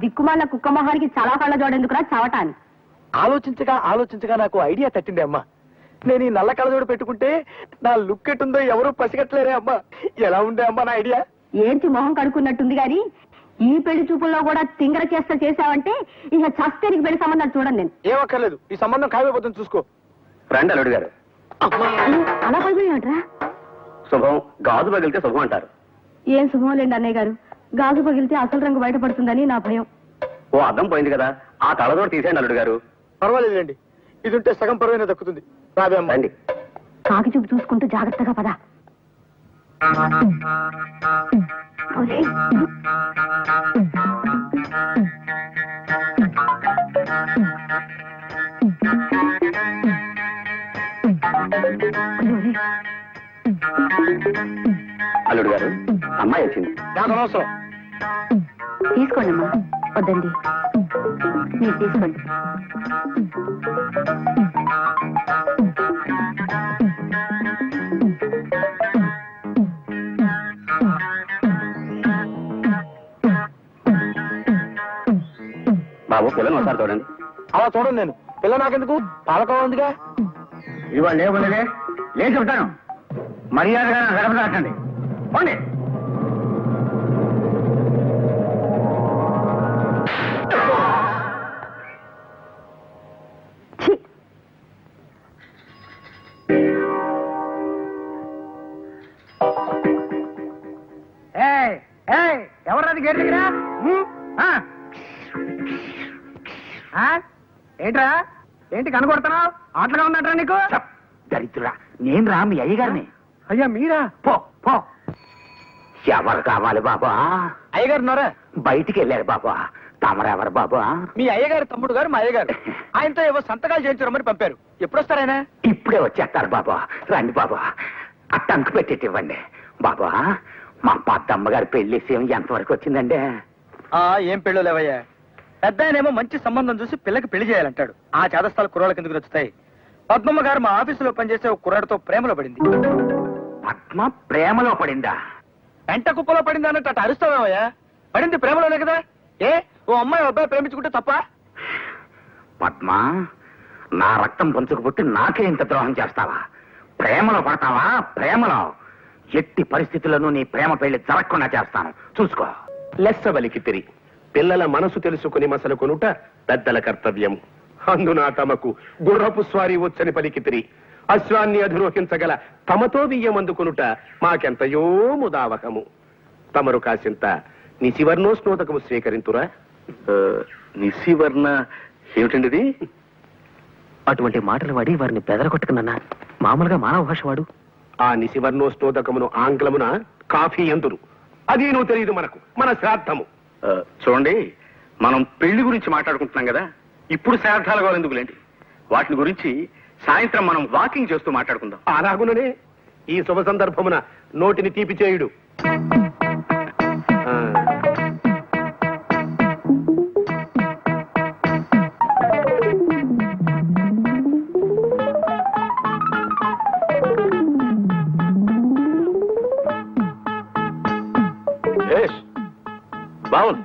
దిక్కుమాల కుక్క మొహానికి చాలా కళ్ళ జోడెందుకురా చవటాన్ని. ఆలోచించగా ఆలోచించగా నాకు ఐడియా తట్టింది అమ్మా. నేను ఈ నల్ల కళ్ళజోడు పెట్టుకుంటే నా లుక్ ఎట్టుందో ఎవరు పసిగట్టలేరే అమ్మా. ఎలా ఉండే అమ్మా నా ఐడియా? ఏంటి మొహం కడుక్కున్నట్టుంది గాని ఈ పెళ్లి చూపుల్లో కూడా తింగర చేస్తా చేసావంటే ఇక చస్తే నీకు పెళ్లి సంబంధాలు చూడండి. నేను ఏమక్కర్లేదు, ఈ సంబంధం ఖాయమైపోతుంది చూసుకో. రండి అల్లుడు గారు. అలా పగిలినట్రా? శుభం, గాజు పగిలితే శుభం అంటారు. ఏం శుభం లేండి అన్నయ్య గారు, గాజు పగిలితే అసలు రంగు బయటపడుతుందని నా భయం. ఓ అద్దం పోయింది కదా, ఆ కళ్ళజోడు తీసేయండి అల్లుడు గారు. పర్వాలేదులేండి, ఇది ఉంటే సగం పరువైనా దక్కుతుంది. రాబే అమ్మా. రండి. కాకి చూపు చూసుకుంటూ జాగ్రత్తగా పద. అల్లుడు గారు, అమ్మాయి వచ్చింది. నాకు అనవసరం. తీసుకోండి అమ్మా. వద్దండి, మీరు తీసుకోండి. బాబు పిల్లలు ఒకసారి చూడండి. అలా చూడండి, నేను పిల్ల నాకెందుకు, పాలకోవ ఉందిగా. ఇవాళ లేవులే లేచి ఉంటాను. మర్యాదగా గడప దాటండి. పోండి. ఎవరది గేట్ దగ్గర? ఏంట్రా, ఏంటి కనుకొడుతున్నావు? ఆటలుగా ఉందంటారా నీకు? దరిద్రుడా, నేను రా మీ అయ్యగారిని. అయ్యా మీరా? పో పో. ఎవరు కావాలి బాబా? అయ్యగారు ఉన్నారా? బయటికి వెళ్ళారు బాబా. తమరెవరు బాబా? మీ అయ్యగారు తమ్ముడు గారు మా అయ్యగారు. ఆయనతో ఏవో సంతకాలు చేయించరమ్మని పంపారు. ఎప్పుడు వస్తారాయన? ఇప్పుడే వచ్చేస్తారు బాబా. రండి బాబా, ఆ టంకు పెట్టేటి ఇవ్వండి బాబా. మా పెద్దమ్మ గారి పెళ్లి విషయం ఎంతవరకు వచ్చిందండి? ఏం పెళ్ళో లేవయ్యా. పెద్ద ఆయనేమో మంచి సంబంధం చూసి పిల్లకి పెళ్లి చేయాలంటాడు. ఆ చేదస్థాలు కుర్రాళ్ళకి ఎందుకు నచ్చుతాయి? పద్మమ్మ గారు మా ఆఫీసులో పనిచేసే ఒక కుర్రాడితో ప్రేమలో పడింది. పద్మ ప్రేమలో పడిందా? వెంట కుప్పలో పడింది అన్నట్టు అటు అరుస్తావేమయ్యా. పడింది ప్రేమలోనే కదా. ఓ అమ్మాయి అబ్బాయి ప్రేమించుకుంటే తప్ప? పద్మ, నా రక్తం పంచుకు పుట్టి నాకే ఇంత ద్రోహం చేస్తావా? ప్రేమలో పడతావా? ప్రేమలో ఎట్టి పరిస్థితుల్లోనూ నీ ప్రేమ పెళ్లి జరగకుండా చేస్తాను, చూసుకో. లెస్సవలికి తిరి పిల్లల మనసు తెలుసుకుని మసలు కొనుట పెద్దల కర్తవ్యం. అందున తమకు గుర్రపు స్వారీ వచ్చని పలికితిరి. అశ్వాన్ని అధిరోహించగల తమతో బియ్యమందుకొనుట మాకెంతయో ముదావహము. తమరు కాసింత నిశివర్ణోస్నోదకము స్వీకరింతురా. నిశివర్ణ ఏమిటండిది? అటువంటి మాటలు వాడి వారిని బెదరగొట్టుకున్నా. మామూలుగా మానవ భాష వాడు. ఆ నిశివర్ణోస్నోదకమును ఆంగ్లమున కాఫీ ఎందురు. అది నువ్వు తెలియదు మనకు, మన శ్రాద్ధము. చూడండి, మనం పెళ్లి గురించి మాట్లాడుకుంటున్నాం కదా, ఇప్పుడు శ్రాద్ధాలు కావాలి ఎందుకులేండి. వాటిని గురించి సాయంత్రం మనం వాకింగ్ చేస్తూ మాట్లాడుకుందాం. అలాగుననే ఈ శుభ సందర్భమున నోటిని తీపి చేయుడు. బాగుంది.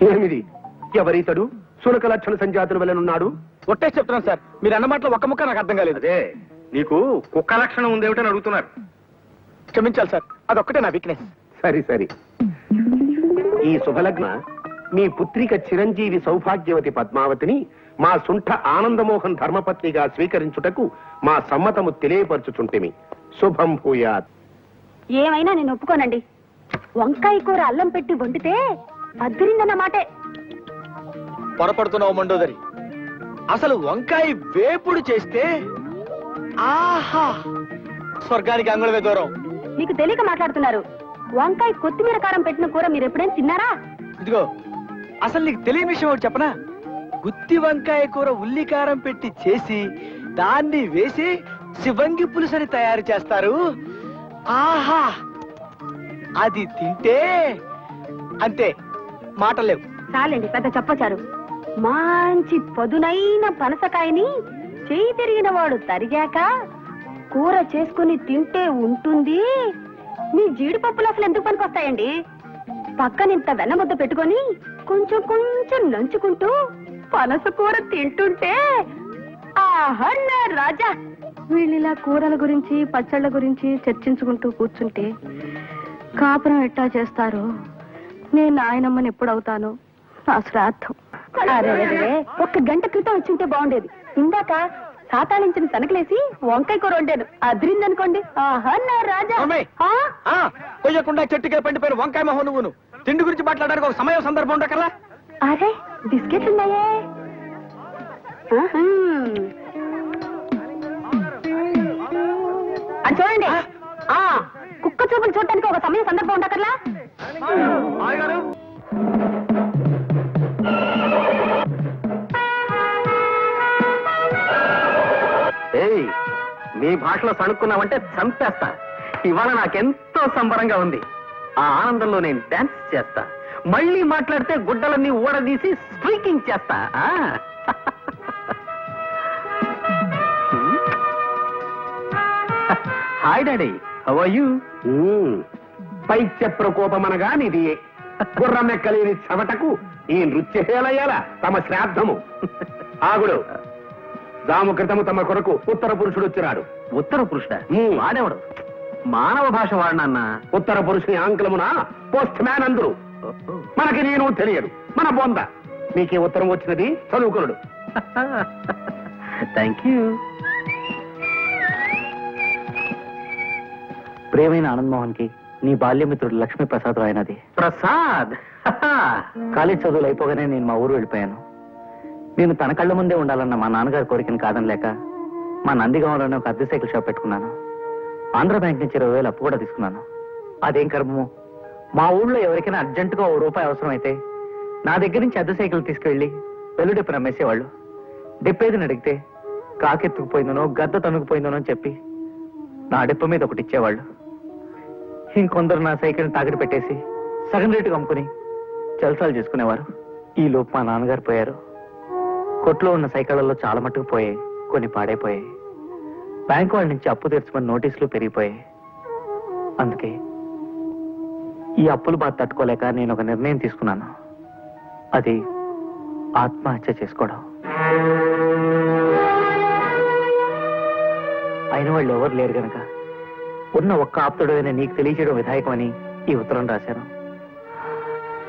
ఏమిది? ఎవరితడు? సునక లక్షణ సంజాతుల వలనున్నాడు. ఒట్టే చెప్తున్నాను సార్, మీరు అన్న మాటలో ఒక్క ముక్క నాకు అర్థం కాలేదు. అదే నీకు కుక్క లక్షణం ఉందేమిటని అడుగుతున్నారు. క్షమించాలి సార్, అదొక్కటే నా వీక్నెస్. సరి సరి. ఈ శుభలగ్న మీ పుత్రిక చిరంజీవి సౌభాగ్యవతి పద్మావతిని మా సుంఠ ఆనందమోహన్ ధర్మపత్నిగా స్వీకరించుటకు మా సమ్మతము తెలియపరచుచుంటిమి. శుభం భూయాత్. ఏమైనా నేను ఒప్పుకోనండి. వంకాయ కూర అల్లం పెట్టి వండితే అద్దరిందన్న మాటే. పొరపడుతున్నావు మండోదరి. అసలు వంకాయ వేపుడు చేస్తే ఆహా, స్వర్గానికి అంగుళమే దూరం. మీకు తెలియక మాట్లాడుతున్నారు. వంకాయ కొత్తిమీర కారం పెట్టిన కూర మీరు ఎప్పుడైనా తిన్నారా? ఇదిగో, అసలు నీకు తెలియని విషయం ఒకటి చెప్పనా? గుత్తి వంకాయ కూర ఉల్లి కారం పెట్టి చేసి దాన్ని వేసి శివంగి పులుసని తయారు చేస్తారు. ఆహా, అది తింటే అంతే, మాటలేవు. చాలండి పెద్ద చెప్పచారు. మంచి పదునైన పనసకాయని చేయి తిరిగిన వాడు తరిగాక కూర చేసుకుని తింటే ఉంటుంది. మీ జీడిపప్పులు అసలు ఎందుకు పనికొస్తాయండి? పక్కనింత వెన్నముద్ద పెట్టుకొని కొంచెం కొంచెం నంచుకుంటూ పనస కూర తింటుంటే ఆహా నా రాజా. వీళ్ళిలా కూరల గురించి పచ్చళ్ళ గురించి చర్చించుకుంటూ కూర్చుంటే కాపురం ఎట్టా చేస్తారు? నేను నాయనమ్మని ఎప్పుడవుతాను? నా శ్రాద్ధం. ఒక్క గంట క్రితం వచ్చింటే బాగుండేది. ఇందాక సాతాళించిన తనకలేసి వంకాయ కూర వండాను, అదిరిందనుకోండి. ఆహా నా రాజా. అమ్మాయి. ఆ? కొయ్యకుండా చెట్టుకే పండిపోయిన వంకాయ మొహం నువ్వును. తిండి గురించి మాట్లాడడానికి ఒక సమయం సందర్భం ఉండకల్లా. అరే బిస్కెట్లు ఉన్నాయే. అది చూడండి. కుక్క చూపులు చూడటానికి ఒక సమయం సందర్భం ఉండకర్లా. ఏయ్, మీ భాషలో సణుక్కున్నావంటే చంపేస్తా. ఇవాళ నాకెంతో సంబరంగా ఉంది. ఆ ఆనందంలో నేను డాన్స్ చేస్తా. మళ్ళీ మాట్లాడితే గుడ్డలన్నీ ఊడదీసి స్ట్రీకింగ్ చేస్తా. Hi daddy, how are you? పైత్య ప్రకోపమనగా నిది గుర్రమెక్కలేని చెమటకు ఈ నృత్యశేలయ్యాల తమ శ్రాద్ధము. ఆగుడు. దాము క్రితము తమ కొరకు ఉత్తర పురుషుడు వచ్చినాడు. ఉత్తర పురుషుడా? వాడేవాడు? మానవ భాష వాడినన్న. ఉత్తర పురుషుని ఆంగ్లమున పోస్ట్ మ్యాన్ అందరు. మనకి నేను తెలియదు, మన బొంద. మీకే ఉత్తరం వచ్చినది, చదువుకునుడు. Thank you. ప్రియమైన ఆనంద్ మోహన్ కి నీ బాల్యమిత్రుడు లక్ష్మీ ప్రసాద్ రాయనది. ప్రసాద్, కాలేజ్ చదువులు అయిపోగానే నేను మా ఊరు వెళ్ళిపోయాను. నేను తన కళ్ళ ముందే ఉండాలన్న మా నాన్నగారి కోరికను కాదనలేక మా నందిగాంలోనే ఒక అద్దె సైకిల్ షాప్ పెట్టుకున్నాను. ఆంధ్ర బ్యాంక్ నుంచి 20,000 అప్పు కూడా తీసుకున్నాను. అదేం కర్మమో, మా ఊళ్ళో ఎవరికైనా అర్జెంటుగా ₹1 అవసరం అయితే నా దగ్గర నుంచి అద్దె సైకిల్ తీసుకెళ్లి వెల్లుడిప్పు నమ్మేసేవాళ్ళు. డిప్పేదిని అడిగితే కాకెత్తుకుపోయిందనో గద్ద తనుకుపోయిందనో అని చెప్పి నా డిప్ప మీద ఒకటి ఇచ్చేవాళ్ళు. ఇంకొందరు నా సైకిల్ని తాకట్టు పెట్టేసి సగం రేటుగా అమ్ముకుని జల్సాలు చేసుకునేవారు. ఈ లోపు మా నాన్నగారు పోయారు. కొట్లో ఉన్న సైకిళ్లలో చాలా మట్టుకు పోయాయి, కొన్ని పాడైపోయాయి. బ్యాంకు వాళ్ళ నుంచి అప్పు తీర్చమని నోటీసులు పెరిగిపోయాయి. అందుకే ఈ అప్పులు బాధ తట్టుకోలేక నేను ఒక నిర్ణయం తీసుకున్నాను. అది ఆత్మహత్య చేసుకోవడం. అయిన వాళ్ళు ఎవరు లేరు గనక ఉన్న ఒక్క ఆప్తుడు అయినా నీకు తెలియచేయడం విధాయకమని ఈ ఉత్తరం రాశాను.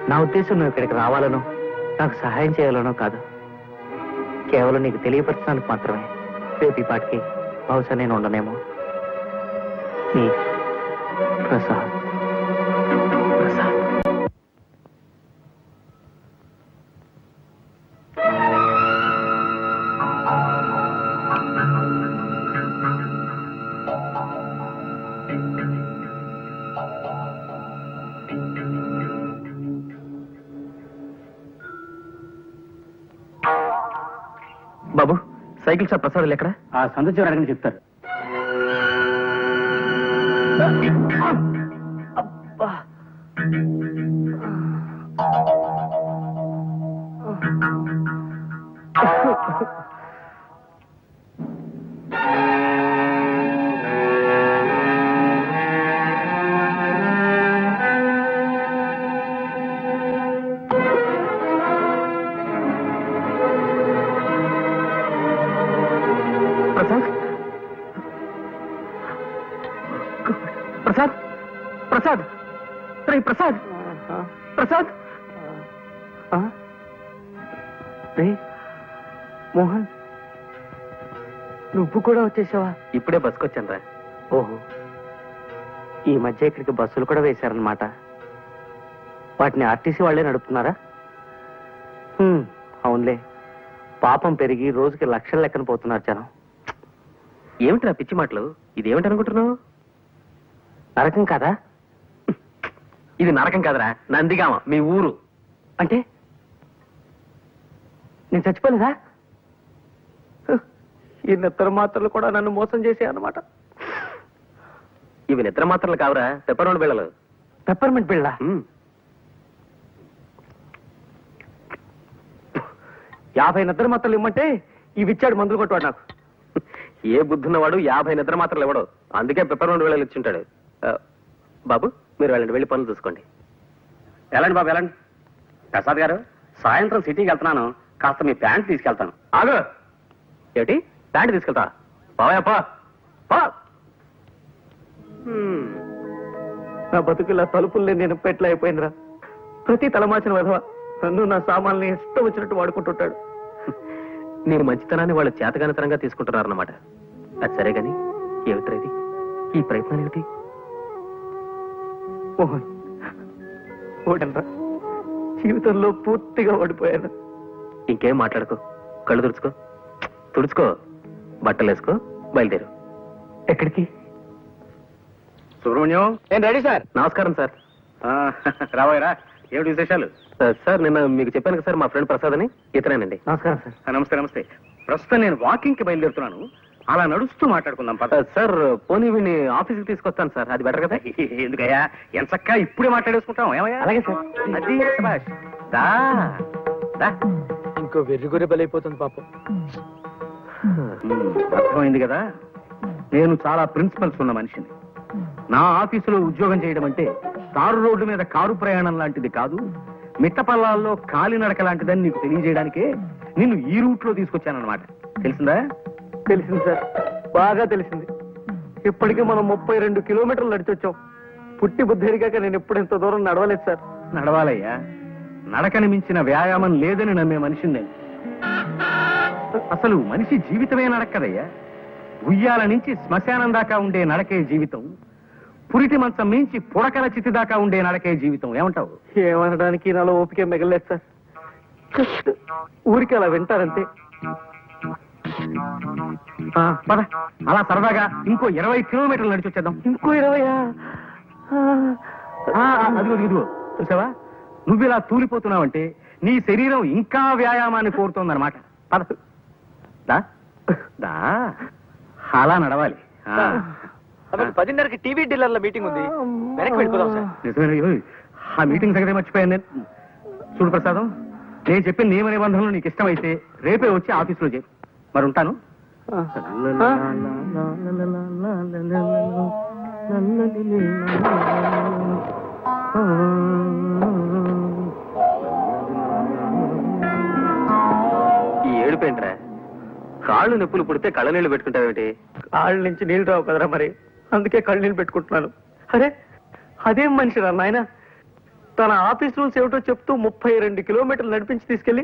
నా ఉద్దేశం నువ్వు ఇక్కడికి రావాలనో నాకు సహాయం చేయాలనో కాదు, కేవలం నీకు తెలియపరచడానికి మాత్రమే. రేపు ఈ పాటికి బహుశా నేను ఉండనేమో. నీ ప్రసాద్. ప్రసాద్. బాబు, సైకిల్ షాప్ ప్రసాదులు ఎక్కడ? ఆ సందు చివరి అడగని చెప్తారు. అబ్బా. ప్రసాద్, ప్రసాద్, రే ప్రసాద్, ప్రసాద్. రే మోహన్, నువ్వు కూడా వచ్చేసావా? ఇప్పుడే బస్సుకొచ్చాను రా. ఓహో, ఈ మధ్య ఇక్కడికి బస్సులు కూడా వేశారనమాట. వాటిని ఆర్టీసీ వాళ్లే నడుపుతున్నారా? అవునులే, పాపం పెరిగి రోజుకి లక్షల లెక్కన పోతున్నారు జనం. ఏమిటి నా పిచ్చి మాటలు? ఇదేమిటి అనుకుంటున్నావు? నరకం కాదా? ఇది నరకం కాదురా, నందిగామ, మీ ఊరు. అంటే నేను చచ్చిపోలేదా? ఈ నిద్ర మాత్రలు కూడా నన్ను మోసం చేసే అన్నమాట. ఇవి నిద్ర మాత్రలు కావురా, పెప్పర్మెంట్ బిళ్ళలు. పెప్పర్మెంట్ బిళ్ళ? 50 నిద్ర మాత్రలు ఇమ్మంటే ఇవి ఇచ్చాడు మందులు కొట్టువాడు నాకు. ఏ బుద్ధున్నవాడు 50 నిద్ర మాత్రలు ఇవ్వడు. అందుకే పెప్పర్మెంట్ వేళలు ఇచ్చుంటాడు. బాబు మీరు వెళ్ళండి, వెళ్ళి పనులు చూసుకోండి. వెళ్ళండి బాబు వెళ్ళండి. ప్రసాద్ గారు, సాయంత్రం సిటీకి వెళ్తున్నాను, కాస్త మీ ప్యాంట్ తీసుకెళ్తాను. ఆగు. ఏమిటి ప్యాంట్ తీసుకెళ్తా? బావయ్యప్పా పా. నా బతుకులా తలుపుల్ని నేను పెట్ల అయిపోయిందిరా. ప్రతి తలమాచిన విధవ నన్ను నా సామాన్ని ఇష్టం వచ్చినట్టు వాడుకుంటుంటాడు. నేను మంచితనాన్ని వాళ్ళు చేతగానితనంగా తీసుకుంటున్నారన్నమాట. అది సరే గాని ఏమిట్రా ఇది? ఈ ప్రయత్నం ఏమిటి? మోహన్, ఓడనరా, జీవితంలో పూర్తిగా ఓడిపోయాను. ఇంకేం మాట్లాడుకో, కళ్ళు తుడుచుకో, బట్టలు వేసుకో, బయలుదేరు. ఎక్కడికి? సుబ్రహ్మణ్యం, నేను రెడీ సార్. నమస్కారం సార్. రాబోయరా, ఏమిటి విశేషాలు? సార్ నిన్న మీకు చెప్పాను కదా సార్, మా ఫ్రెండ్ ప్రసాద్ అని, ఇతనేనండి. నమస్కారం సార్. నమస్తే నమస్తే. ప్రస్తుతం నేను వాకింగ్ కి బయలుదేరుతున్నాను, అలా నడుస్తూ మాట్లాడుకుందాం పద. సార్ పోనీ వీడిని ఆఫీస్కి తీసుకొస్తాను సార్, అది బెటర్ కదా? ఎందుకయ్యా, ఎంచక్కా ఇప్పుడే మాట్లాడేసుకుంటాం. ఏమయ్యా? అలాగే సార్. అది శభాష్. దా, దా. ఇంకో వెర్రిగొర్రె బలైపోతుంది పాపం. అర్థమైంది కదా, నేను చాలా ప్రిన్సిపల్స్ ఉన్న మనిషిని. నా ఆఫీసులో ఉద్యోగం చేయడం అంటే తారు రోడ్డు మీద కారు ప్రయాణం లాంటిది కాదు, మిట్టపల్లాల్లో కాలినడక లాంటిదని నీకు తెలియజేయడానికే నిన్ను ఈ రూట్ లో తీసుకొచ్చానన్నమాట. తెలిసిందా? తెలిసింది సార్, బాగా తెలిసింది. ఇప్పటికీ మనం 32 కిలోమీటర్లు నడిచొచ్చాం. పుట్టి బుద్ధి ఎరిగాక నేను ఎప్పుడు ఇంత దూరం నడవలేదు సార్. నడవాలయ్యా, నడకని మించిన వ్యాయామం లేదని నమ్మే మనిషిని నేను. అసలు మనిషి జీవితమే నడక్కదయ్యా. ఉయ్యాల నుంచి శ్మశానం దాకా ఉండే నడకే జీవితం, పురిటి మంచం మించి పుడకల చితి దాకా ఉండే నడకే జీవితం. ఏమంటావు? ఏమనడానికి నాలో ఓపిక మిగలేదు సార్. జస్ట్ ఊరికి అలా వింటారంతే. పద, అలా సరదాగా ఇంకో 20 కిలోమీటర్లు నడిచి వచ్చేద్దాం. ఇంకో 20? అదిగో ఇదిగో, చూసావా, నువ్వు ఇలా తూలిపోతున్నావంటే నీ శరీరం ఇంకా వ్యాయామాన్ని కోరుతోందన్నమాట. పద, దా దా, అలా నడవాలి. 10:30కి టీవీ డీలర్ల మీటింగ్ ఉంది, వెనక్కి వెళ్ళిపోదాం సార్. నిజమే, ఆ మీటింగ్ సంగతి మర్చిపోయాను నేను. చూడు ప్రసాదం, నేను చెప్పిన నియమ నిబంధనలు నీకు ఇష్టమైతే రేపే వచ్చి ఆఫీసులో చేయి. మరి ఉంటాను. ఈ ఏడుపేంట్రా? కాళ్ళు నొప్పులు పుడితే కళ్ళ నీళ్ళు పెట్టుకుంటావేమిటి? కాళ్ళ నుంచి నీళ్ళు రావు కదరా, మరి అందుకే కళ్ళు నీళ్ళు పెట్టుకుంటున్నాను. అరే అదేం మనిషిరా నాయన, తన ఆఫీస్ రూల్స్ ఏమిటో చెప్తూ 32 కిలోమీటర్లు నడిపించి తీసుకెళ్లి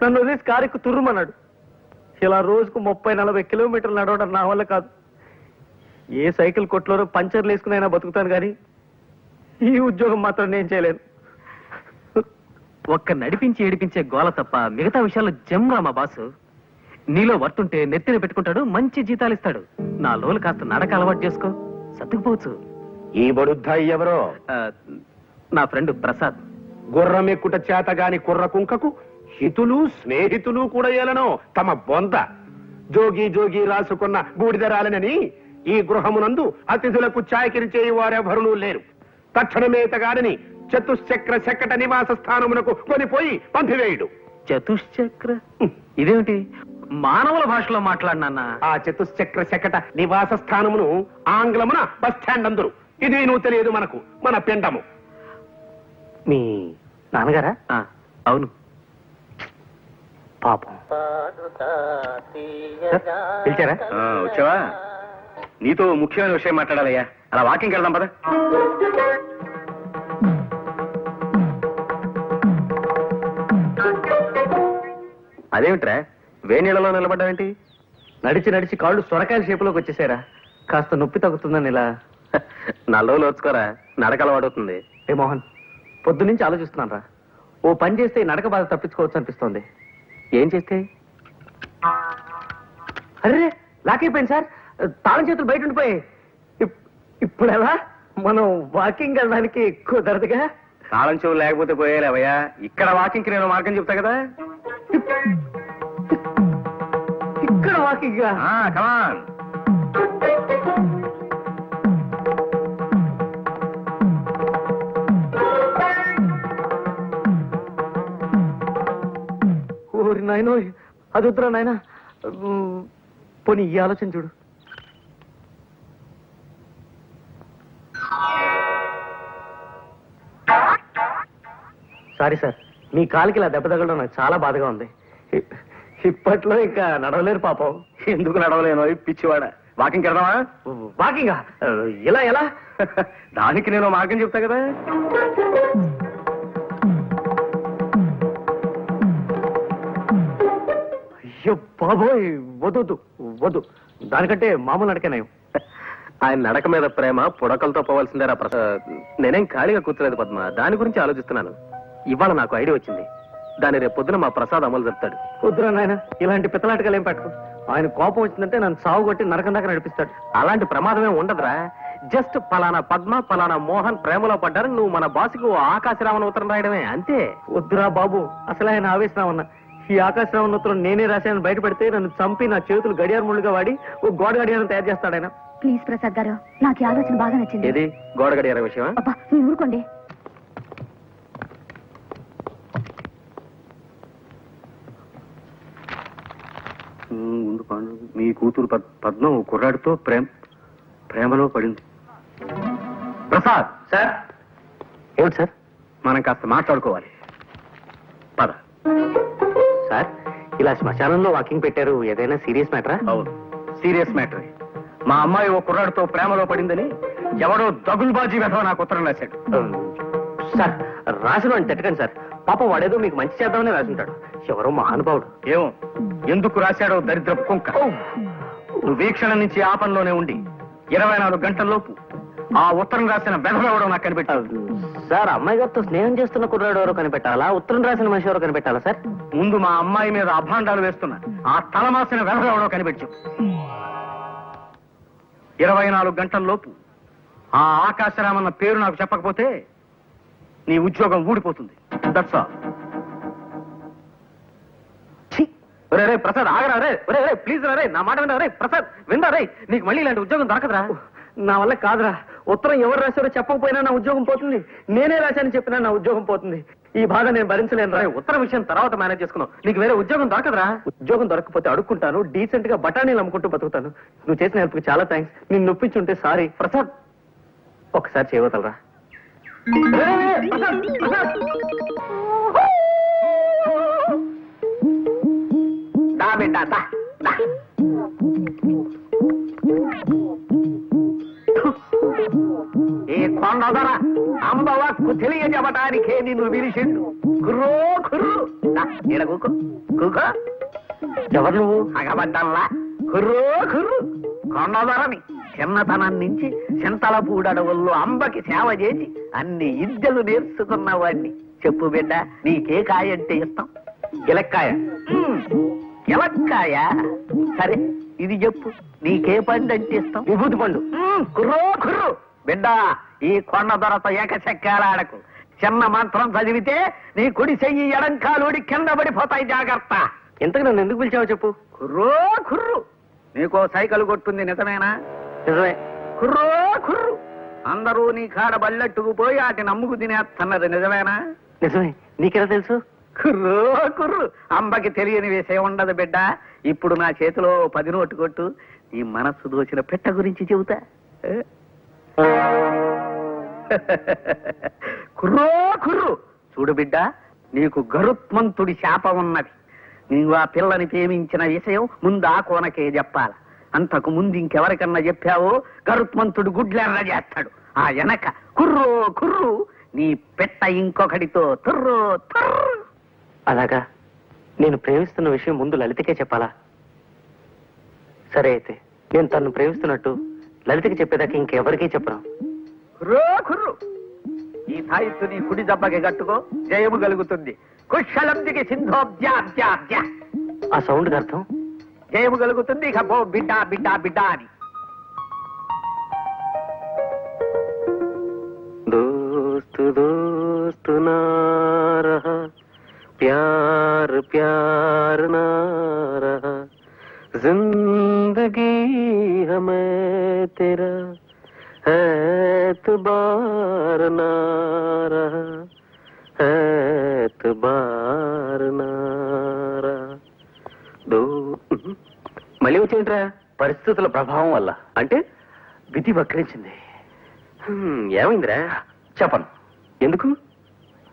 నన్ను వదిలేసి కారెక్కు తుర్రుమన్నాడు. ఇలా రోజుకు 30-40 కిలోమీటర్లు నడవడం నా వల్ల కాదు. ఏ సైకిల్ కొట్లోనో పంచర్లు వేసుకునైనా బతుకుతాను కానీ ఈ ఉద్యోగం మాత్రం నేను చేయలేను. ఒక్క నడిపించి ఏడిపించే గోల తప్ప మిగతా విషయాల్లో జమ్రా మా బాసు. నీలో వర్తుంటే నెత్తిన పెట్టుకుంటాడు, మంచి జీతాలు ఇస్తాడు. నా లోలు కాస్త నడక అలవాటు చేసుకో, సర్దుకుపోవచ్చు. ఈ బడుద్దాయి ఎవరో? నా ఫ్రెండ్ ప్రసాద్. గుర్రం ఎక్కుట చేతగాని కుర్ర కుంకకు హితులు స్నేహితులు కూడా ఏలనో తమ బొంద. జోగి జోగి రాసుకున్న బూడిదరాలనని ఈ గృహమునందు అతిథులకు ఛాయకిరి చేయి వారెవరునూ లేరు. తక్షణమేతగాడని చతుశ్చక్ర శకట నివాస స్థానమునకు కొనిపోయి పంపివేయుడు. చతుశ్చక్ర ఇదేమిటి? మానవుల భాషలో మాట్లాడినా? ఆ చతుశ్చక్ర శకట నివాస స్థానమును ఆంగ్లమున బస్ స్టాండ్ అందరు. ఇది నువ్వు తెలియదు మనకు, మన పిండము. మీ నాన్నగారా? అవును. పాపం. పిలిచారా? వచ్చావా? నీతో ముఖ్యమైన విషయం మాట్లాడాలయ్యా. అలా వాకింగ్ వెళ్దాం పద. అదేమిట్రా వేణీళ్ళలో నిలబడ్డావేంటి? నడిచి నడిచి కాళ్ళు సొరకాయల షేపులోకి వచ్చేసారా, కాస్త నొప్పి తగ్గుతుందని ఇలా. నల్లోలు వచ్చుకోరా, నడక అలవాడుతుంది. ఏ మోహన్, పొద్దు నుంచి ఆలోచిస్తున్నాను రా. ఓ పని చేస్తే ఈ నడక బాధ తప్పించుకోవచ్చు అనిపిస్తోంది. ఏం చేస్తే? అరే లాక్ అయిపోయింది సార్, తాళం చేతులు బయట ఉండిపోయాయి. ఇప్పుడు ఎలా? మనం వాకింగ్ వెళ్ళడానికి కుదరదుగా. తాళం చెవులు లేకపోతే పోయేలేవయ్యా. ఇక్కడ వాకింగ్ కి నేను మార్గం చెప్తా కదా. ఇక్కడ వాకింగ్? కమాన్. ఊరి నాయనో అది వద్దురా నాయన. పోనీ ఈ ఆలోచన చూడు. సారీ సార్, మీ కాలికి ఇలా దెబ్బ తగలడం నాకు చాలా బాధగా ఉంది. ఇప్పట్లో ఇంకా నడవలేరు పాపం. ఎందుకు నడవలేను పిచ్చివాడ? వాకింగ్ వెళ్దామా? వాకింగా? ఇలా ఎలా? దానికి నేను మార్గం చెప్తా కదా. అయ్యో బాబోయ్, వద్దు వద్దు. దానికంటే మామూలు నడకనే. ఆయన నడక మీద ప్రేమ పుడకలతో పోవాల్సిందేరా ప్రసాద్. నేనేం ఖాళీగా కూర్చోలేదు పద్మ, దాని గురించి ఆలోచిస్తున్నాను. ఇవాళ నాకు ఐడియా వచ్చింది. దాన్ని రేపు పొద్దున మా ప్రసాద్ అమలు చెప్తాడు. వద్దురా నాయన, ఇలాంటి పిత్తలాటకాలు ఏం పట్టుకో. ఆయన కోపం వచ్చిందంటే నన్ను సాగు కొట్టి నరకం దాకా నడిపిస్తాడు. అలాంటి ప్రమాదమే ఉండదురా. జస్ట్ పలానా పద్మ పలానా మోహన్ ప్రేమలో పడ్డారు, నువ్వు మన బాసుకు ఆకాశరామన్ ఉత్తరం రాయడమే, అంతే. వద్దురా బాబు, అసలు ఆయన ఆవేశరామన్న. ఈ ఆకాశరామన్ ఉత్తరం నేనే రాశానని బయట పెడితే నన్ను చంపి నా చేతులు గడియార ముళ్ళుగా వాడి ఓ గోడ గడియారం తయారు చేస్తాడు ఆయన. ప్లీజ్ ప్రసాద్ గారు, నాకు ఈ ఆలోచన బాగా నచ్చింది. ఏది గోడ గడియార విషయమా? అబ్బా మీరు ఊరుకోండి. ముందు పాండు, మీ కూతురు పద్మ ఓ కుర్రాడితో ప్రేమలో పడింది. ప్రసాద్ సార్. ఏమిటి సార్? మనం కాస్త మాట్లాడుకోవాలి, పద. సార్, ఇలా శ్మశానంలో వాకింగ్ పెట్టారు, ఏదైనా సీరియస్ మ్యాటరా? అవును, సీరియస్ మ్యాటర్. మా అమ్మాయి ఓ కుర్రాడితో ప్రేమలో పడిందని ఎవడో దగుల్బాజీ వెధవ నాకు ఉత్తరం రాశాడు. సార్, రాసిన వాడిని తిట్టకండి సార్. పాపం వాడేదో మీకు మంచి చేద్దామని రాసుంటాడు. ఎవరో మహానుభావుడు. ఏమో ఎందుకు రాశాడో దరిద్రపు కుంక. నువ్వు వీక్షణ నుంచి ఆ పనిలోనే ఉండి 24 గంటల్లోపు ఆ ఉత్తరం రాసిన వెధవెవడో నాకు కనిపెట్టాలి. సార్, అమ్మాయి గారితో స్నేహం చేస్తున్న కుర్రాడు ఎవరో కనిపెట్టాలా, ఉత్తరం రాసిన మనిషి ఎవరో కనిపెట్టాలా సార్? ముందు మా అమ్మాయి మీద అభాండాలు వేస్తున్నా ఆ తలమాసిన వెధవెవడో కనిపెట్టు. 24 గంటల్లోపు ఆ ఆకాశరామన్న పేరు నాకు చెప్పకపోతే నీ ఉద్యోగం ఊడిపోతుంది. That's all. రే ప్రసాద్, ఆగరా రే. రే ప్లీజ్ రా రే, నా మాట వినరా రే. ప్రసాద్ వినరా రే, నీకు మళ్ళీ ఇలాంటి ఉద్యోగం దొరకదురా. నా వల్ల కాదురా. ఉత్తరం ఎవరు రాశారో చెప్పకపోయినా నా ఉద్యోగం పోతుంది. నేనే రాశానని చెప్పినా నా ఉద్యోగం పోతుంది. ఈ బాధ నేను భరించలేను రా. ఉత్తర విషయం తర్వాత మేనేజ్ చేసుకున్నావు, నీకు వేరే ఉద్యోగం దొరకదురా. ఉద్యోగం దొరకకపోతే అడుక్కుంటాను, డీసెంట్ గా బఠానీలు అమ్ముకుంటూ బతుకుతాను. నువ్వు చేసిన హెల్ప్ చాలా థ్యాంక్స్. నిన్ను నొప్పించుంటే సారీ. ప్రసాద్ ఒకసారి చేయవతలరా. ఈ కొండదర అంబవక్కు తెలియజెప్పటానికే నిన్ను విరిసిండు. కుర్రో కుర్రు ఈడ కూకో కూకో. ఎవరు నువ్వు? అగబడ్డల్లా కుర్రో కుర్రు. కొండదరని చిన్నతనం నుంచి చింతలపూడడవుల్లో అంబకి సేవ చేసి అన్ని విద్యలు నేర్చుకున్న వాడిని. చెప్పు బిడ్డ, నీకే కాయ అంటే ఇష్టం? గిలక్కాయ. గిలక్కాయ? సరే ఇది చెప్పు, నీకే పండు అంటే ఇష్టం? విభూతి పండు. కుర్రో కుర్రు. బిడ్డ, ఈ కొండ దొరత ఏకచక్రాడకు. చిన్న మంత్రం చదివితే నీ కుడి చెయ్యి ఎడంకాలుడి కింద పడిపోతాయి, జాగ్రత్త. ఇంతకు నన్ను ఎందుకు పిలిచావో చెప్పు. కుర్రో కుర్రు. నీకో సైకిల్ కొట్టుంది, నిజమేనా? నిజమే. కుర్రో కుర్రు. అందరూ నీ కాడ బల్లెట్టుకు పోయి వాటిని నమ్ముకు తినేస్తున్నది, నిజమేనా? నిజమే. నీకెలా తెలుసు? కుర్రో కుర్రు. అంబకి తెలియని విషయం ఉండదు బిడ్డ. ఇప్పుడు నా చేతిలో 10 నోటు కొట్టు, నీ మనస్సు దోచిన పెట్ట గురించి చెబుతా. కుర్రో కుర్రు. చూడు బిడ్డ, నీకు గరుత్మంతుడి శాపం ఉన్నది. నీవు ఆ పిల్లని ప్రేమించిన విషయం ముందు ఆ కోనకే చెప్పాల. అంతకు ముందు ఇంకెవరికన్నా చెప్పావో గరుత్మంతుడు గుడ్లెర్ర చేస్తాడు. ఆ వెనక కుర్రో కుర్రు నీ పెట్ట ఇంకొకటితో తుర్రో తుర్రు. అలాగా? నేను ప్రేమిస్తున్న విషయం ముందు లలితకే చెప్పాలా? సరే అయితే నేను తను ప్రేమిస్తున్నట్టు లలితకి చెప్పేదాకా ఇంకెవరికీ చెప్పను. కుర్రో కుర్రు. ఈ తాయిత్తు నీ కుడి దెబ్బకి కట్టుకో, జయము కలుగుతుంది. కుశలందికి సింధోబ్జాబ్జాబ్జ. ఆ సౌండ్ అర్థం? జయము కలుగుతుంది. ఇక పో బిడ్డ బిడ్డ బిడ్డ అని. దోస్తు దోస్తు నా రహా, ప్యార్ ప్యార్ నా రహా, जिंदगी हमें तेरा एतबार ना रहा, एतबार ना रहा. మళ్ళీ వచ్చేంట్రా? పరిస్థితుల ప్రభావం వల్ల. అంటే విధి వక్రించింది. ఏమైందిరా? చెప్పను. ఎందుకు?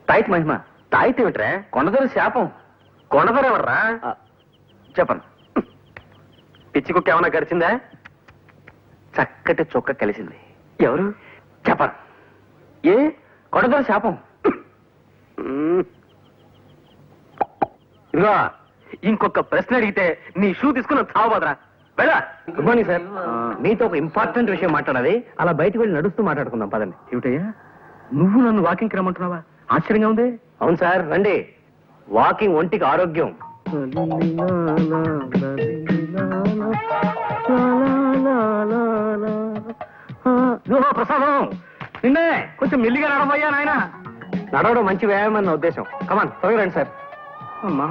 తాయిత్ మహిమ. తాయితేమిట్రా? కొండదొర శాపం. కొండదరెవర్రా? చెప్పను. పిచ్చి కుక్క ఏమన్నా గడిచిందా? చక్కటి చొక్క కలిసింది. ఎవరు? చెప్పను. ఏ కొండదొర శాపం. ఇదిగో, ఇంకొక ప్రశ్న అడిగితే నీ షూ తీసుకుని చావబోదరా. వెళ్ళా. Good morning sir. మీతో ఒక ఇంపార్టెంట్ విషయం మాట్లాడాలి. అలా బయటకు వెళ్ళి నడుస్తూ మాట్లాడుకుందాం పదండి. ఏమిటయ్యా, నువ్వు నన్ను వాకింగ్కి రమ్మంటున్నావా? ఆశ్చర్యంగా ఉంది. అవును సార్, రండి. వాకింగ్ ఒంటికి ఆరోగ్యం. ప్రసాదం, నిన్నే కొంచెం మెల్లిగా నడవయ్యా నాయన. నడవడం మంచి వ్యాయామం అన్న ఉద్దేశం. కమాన్, త్వరగా రండి సార్. అమ్మా,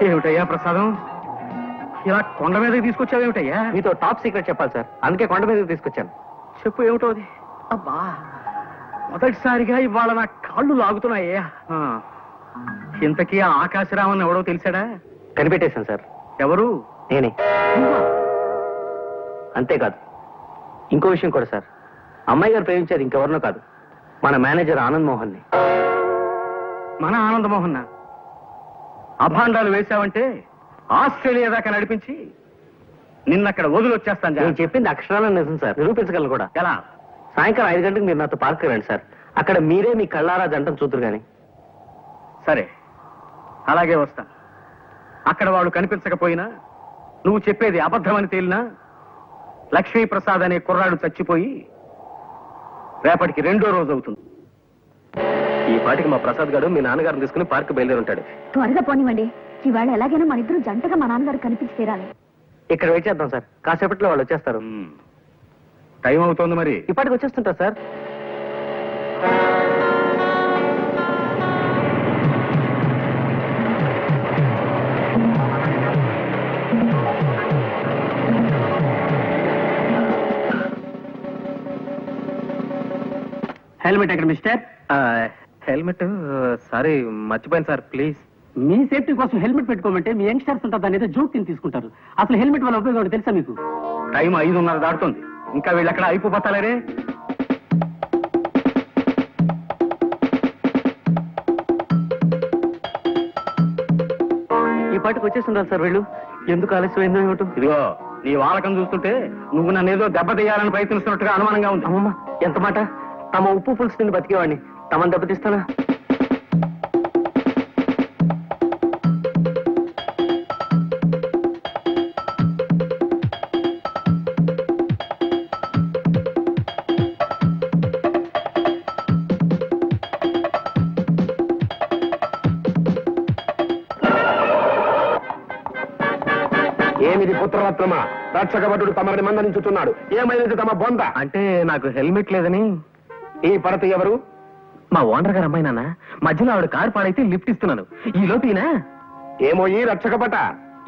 ఏమిటయ్యా ప్రసాదం, ఇలా కొండ మీదకి తీసుకొచ్చావేమిటయ్యా? మీతో టాప్ సీక్రెట్ చెప్పాలి సార్, అందుకే కొండ మీదకి తీసుకొచ్చాను. చెప్పు, ఏమిటో అది? అబ్బా, మొదటిసారిగా ఇవాళ నా కాళ్ళు లాగుతున్నాయ్యా. ఇంతకీ ఆ ఆకాశరామన్ ఎవడో తెలిసాడా? కనిపెట్టేశాను సార్. ఎవరు? నేనే. అంతేకాదు, ఇంకో విషయం కూడా సార్. అమ్మాయి గారు ప్రేమించేది ఇంకెవరినో కాదు, మన మేనేజర్ ఆనంద్ మోహన్ ని. మన ఆనందమోహన్? అభాండాలు వేశావంటే ఆస్ట్రేలియా దాకా నడిపించి నిన్నక్కడ వదిలొచ్చేస్తాను. నేను చెప్పింది అక్షరాల నిజం సార్, నిరూపించగలను కూడా. ఎలా? సాయంకాలం 5 గంటలకు మీరు నాతో పార్క్ రండి సార్. అక్కడ మీరే మీ కళ్ళారా జంటను చూద్దరు గాని. సరే, అలాగే వస్తా. అక్కడ వాడు కనిపించకపోయినా, నువ్వు చెప్పేది అబద్ధమని తేలినా, లక్ష్మీప్రసాద్ అనే కుర్రాడు చచ్చిపోయి రేపటికి 2వ రోజు అవుతుంది. ఈ పాటికి మా ప్రసాద్ గారు మీ నాన్నగారిని తీసుకుని పార్క్ బయలుదేరి ఉంటాడు. త్వరగా పోనివ్వండి. ఇవాళ ఎలాగైనా మన ఇద్దరు జంటగా మా నాన్నగారు కనిపించి తీరాలి. ఇక్కడ వెయిట్ చేద్దాం సార్, కాసేపట్లో వాళ్ళు వచ్చేస్తారు. టైం అవుతోంది మరి. ఇప్పటికి వచ్చేస్తుంటారు సార్. హెల్మెట్ ఎక్కడ మిస్టర్? హెల్మెట్ సారీ, మర్చిపోయాను సార్, ప్లీజ్. మీ సేఫ్టీ కోసం హెల్మెట్ పెట్టుకోమంటే మీ యంగ్స్టర్స్ ఉంటారు, దాని ఏదో జోక్ కింద తీసుకుంటారు. అసలు హెల్మెట్ వల్ల ఉపయోగం తెలుసా మీకు? టైం 5:30 దాటుతుంది, ఇంకా వీళ్ళు అక్కడ అయిపోతారే. ఈ పాటికి వచ్చేస్తుంటారు సార్ వీళ్ళు. ఎందుకు ఆలస్యమైందో ఏమిటో. ఇదిగో, నీ వాలకం చూస్తుంటే నువ్వు నన్ను ఏదో దెబ్బతీయాలని ప్రయత్నిస్తున్నట్టుగా అనుమానంగా ఉంది. అమ్మమ్మ, ఎంత మాట! తమ ఉప్పు పులుసు తిని బతికేవాడిని తమను దెబ్బతీస్తానా? ఏమిది పుత్రరత్నమా? రక్షక భటుడు తమని మందలించుతున్నాడు. ఏమైనది తమ బొంద? అంటే నాకు హెల్మెట్ లేదని. ఈ పడత ఎవరు? మా ఓనర్ గారు అమ్మాయి నాన్న. మధ్యలో ఆవిడ కారు పాడైతే లిఫ్ట్ ఇస్తున్నాను. ఈ లోపీనా? ఏమో ఈ రక్షక భట.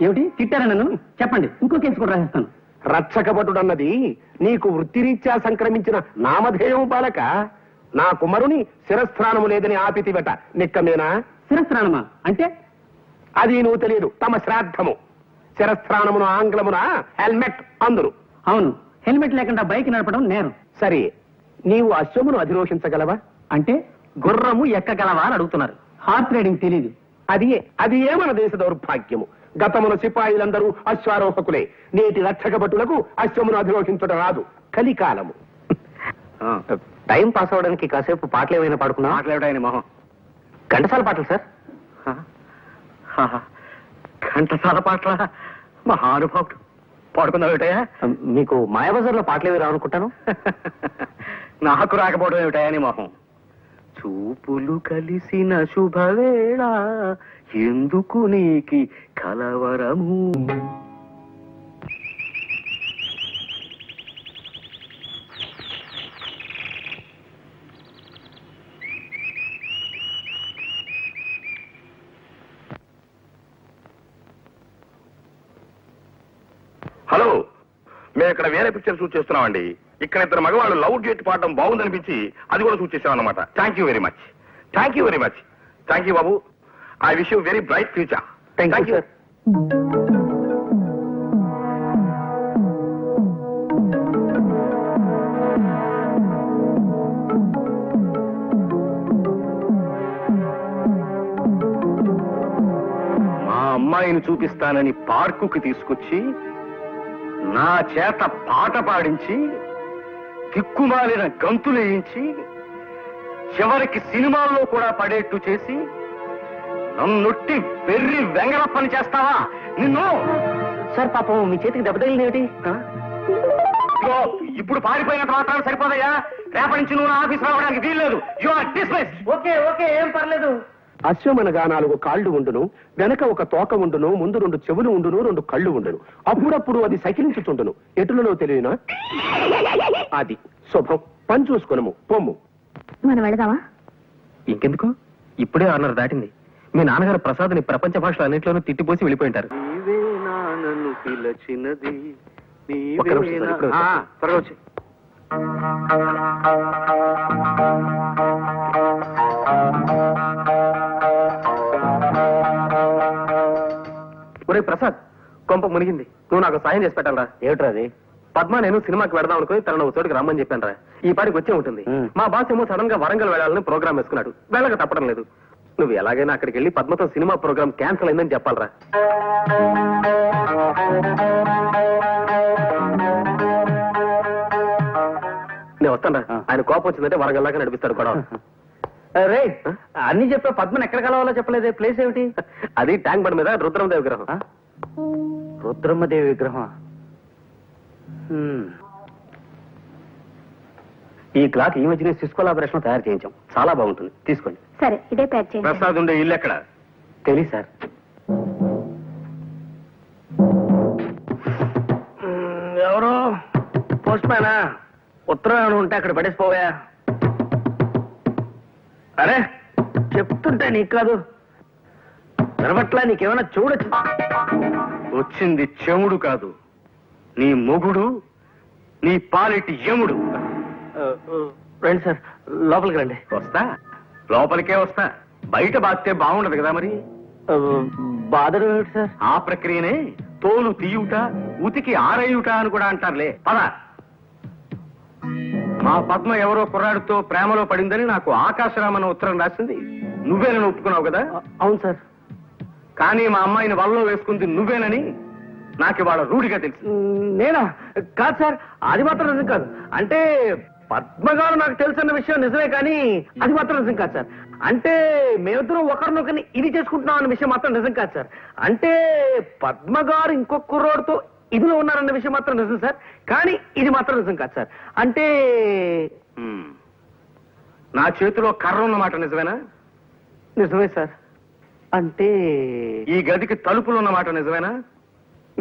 ఏమిటి తిట్టారా నన్ను? చెప్పండి, ఇంకో కేసు కూడా రాసిస్తాను. రక్షక భటుడు అన్నది నీకు వృత్తిరీత్యా సంక్రమించిన నామధేయం బాలక. నా కుమారుని శిరస్త్రాణము లేదని ఆపితివట, నిక్కమేనా? శిరస్త్రాణమా అంటే? అది నువ్వు తెలియదు. తమ శ్రాద్ధము. శిరస్త్రాణమును ఆంగ్లమున హెల్మెట్ అందురు. అవును, హెల్మెట్ లేకుండా బైక్ నడపడం నేరం. సరే, నీవు అశ్వమును అధిరోహించగలవా? అంటే గుర్రము ఎక్కగలవా అని అడుగుతున్నారు. హార్స్ రైడింగ్ తెలీదు. అది ఏ మన దేశ దౌర్భాగ్యము. గతమున సిపాయిలందరూ అశ్వారోహకులే. నేటి రక్షక భటులకు అశ్వమును అధిరోహించడం రాదు. కలికాలము. టైం పాస్ అవడానికి కాసేపు పాటలు ఏమైనా పాడుకున్నా? మాట్లాడాయని మొహం. ఘంటసాల పాటలు సార్. ఘంటసాల పాటల మహానుభావుడు. పాడుకుందాం ఏమిటయా? మీకు మాయాబజార్లో పాటలు ఏవి రావనుకుంటాను. నాకు రాకపోవడం ఏమిటయా నీ మొహం? చూపులు కలిసిన శుభవేళ ఎందుకు నీకి కలవరము. హలో, మేము ఇక్కడ వేరే పిక్చర్ షూట్ చేస్తున్నామండి. ఇక్కడ ఇద్దరు మగవాళ్ళు లవ్ డేట్ పాడడం బాగుందనిపించి అది కూడా షూట్ చేసాం అన్నమాట. Thank you very much. Thank you very much. Thank you Babu. I wish you very bright future. Thank you sir. మా అమ్మాయిని చూపిస్తానని పార్కుకి తీసుకొచ్చి నా చేత పాట పాడించి దిక్కుమాలిన గంతులు వేయించి చివరికి సినిమాల్లో కూడా పడేట్టు చేసి నన్నొట్టి వెర్రి వెంగళప్పని చేస్తావా నిన్ను? సార్ పాపం మీ చేతికి దెబ్బ తగిలింది ఏమిటి? ఇదిగో, ఇప్పుడు పారిపోయినంత మాత్రం సరిపోదయ్యా. రేపటి నుంచి నువ్వు నా ఆఫీస్ రావడానికి వీల్లేదు. You are dismiss. Okay okay, ఏం పర్లేదు. అశ్వమనగా 4 కాళ్ళు ఉండును, వెనక ఒక తోక ఉండును, ముందు 2 చెవులు ఉండును, 2 కళ్ళు ఉండును. అప్పుడప్పుడు అది సకిలించుతుండును. ఎటులలో తెలియనా? అది శుభం. పని చూసుకొనము, పొమ్ము. మనం వెళదామా? ఇంకెందుకు, ఇప్పుడే 6:30 దాటింది. మీ నాన్నగారు ప్రసాద్ని ప్రపంచ భాషలో అన్నింటిలోనూ తిట్టిపోసి వెళ్ళిపోయింటారు. ఒక్క నిమిషం సార్, ఇప్పుడే వస్తా. త్వరగా వచ్చి. ఒరే ప్రసాద్, కొంప మునిగింది. నువ్వు నాకు సాయం చేసి పెట్టాలరా. ఏమిట్రా అది? పద్మ నేను సినిమాకి వెళదాం అనుకుని తన ఒక చోటికి రమ్మని చెప్పాను రా. ఈ పాటికి వచ్చే ఉంటుంది. మా బాస్ ఏమో సడన్ గా వరంగల్ వెళ్ళాలని ప్రోగ్రామ్ వేసుకున్నాడు. వెళ్ళక తప్పడం లేదు. నువ్వు ఎలాగైనా అక్కడికి వెళ్ళి పద్మతో సినిమా ప్రోగ్రామ్ క్యాన్సిల్ అయిందని చెప్పాలరా. నేను వస్తాను రా. ఆయన కోపం వచ్చిందంటే వరంగల్ దాకా నడిపిస్తాడు కూడా. రే, అన్ని చెప్పా, పద్మని ఎక్కడ కలవాలో చెప్పలేదే. ప్లేస్ ఏమిటి? అది ట్యాంక్ బండ్ మీద రుద్రమదేవి విగ్రహం. రుద్రమ్మదేవి విగ్రహం. ఈ క్లాక్ ఈ మధ్యనే సిస్కో లాబరేషన్ తయారు చేయించాం. చాలా బాగుంటుంది, తీసుకోండి. సరే, ఇదే ప్యాక్ చేయండి. ప్రసాద్ ఉండే ఇల్లు ఎక్కడ? తెలియదు సార్. ఎవరు? పోస్ట్ మ్యానా? ఉత్తరం ఏమైనా ఉంటే అక్కడ పడేసిపోయా. అరే, చెప్తుంటే నీకు కాదు వినబట్లా? నీకేమైనా చూడొచ్చు. వచ్చింది చెముడు కాదు, నీ మొగుడు, నీ పాలిటి యముడు. రండి సార్, లోపలికి రండి. వస్తా, లోపలికే వస్తా. బయట బాస్తే బాగుండదు కదా మరి. బాధలు ఏమిటి సార్? ఆ ప్రక్రియనే తోలు తీయుట, ఉతికి ఆరేయుట అని కూడా అంటారులే. పద. మా పద్మ ఎవరో కుర్రాడితో ప్రేమలో పడిందని నాకు ఆకాశరామన్న ఉత్తరం రాసింది నువ్వేనని ఒప్పుకున్నావు కదా? అవును సార్. కానీ మా అమ్మాయిని వల్లో వేసుకుంది నువ్వేనని నాకు ఇవాళ రూఢిగా తెలుసు. నేనా? కాదు సార్, అది మాత్రం నిజం కాదు. అంటే పద్మ గారు నాకు తెలుసన్న విషయం నిజమే, కానీ అది మాత్రం నిజం కాదు సార్. అంటే మేమిద్దరం ఒకరినొకరిని ఇది చేసుకుంటున్నాం అన్న విషయం మాత్రం నిజం కాదు సార్. అంటే పద్మ గారు ఇంకొక కుర్రోడితో ఇదిలో ఉన్నారన్న విషయం మాత్రం నిజం సార్, కానీ ఇది మాత్రం నిజం కాదు సార్. అంటే నా చేతిలో కర్ర ఉన్నమాట నిజమేనా? నిజమే సార్. అంటే ఈ గదికి తలుపులు ఉన్నమాట నిజమేనా?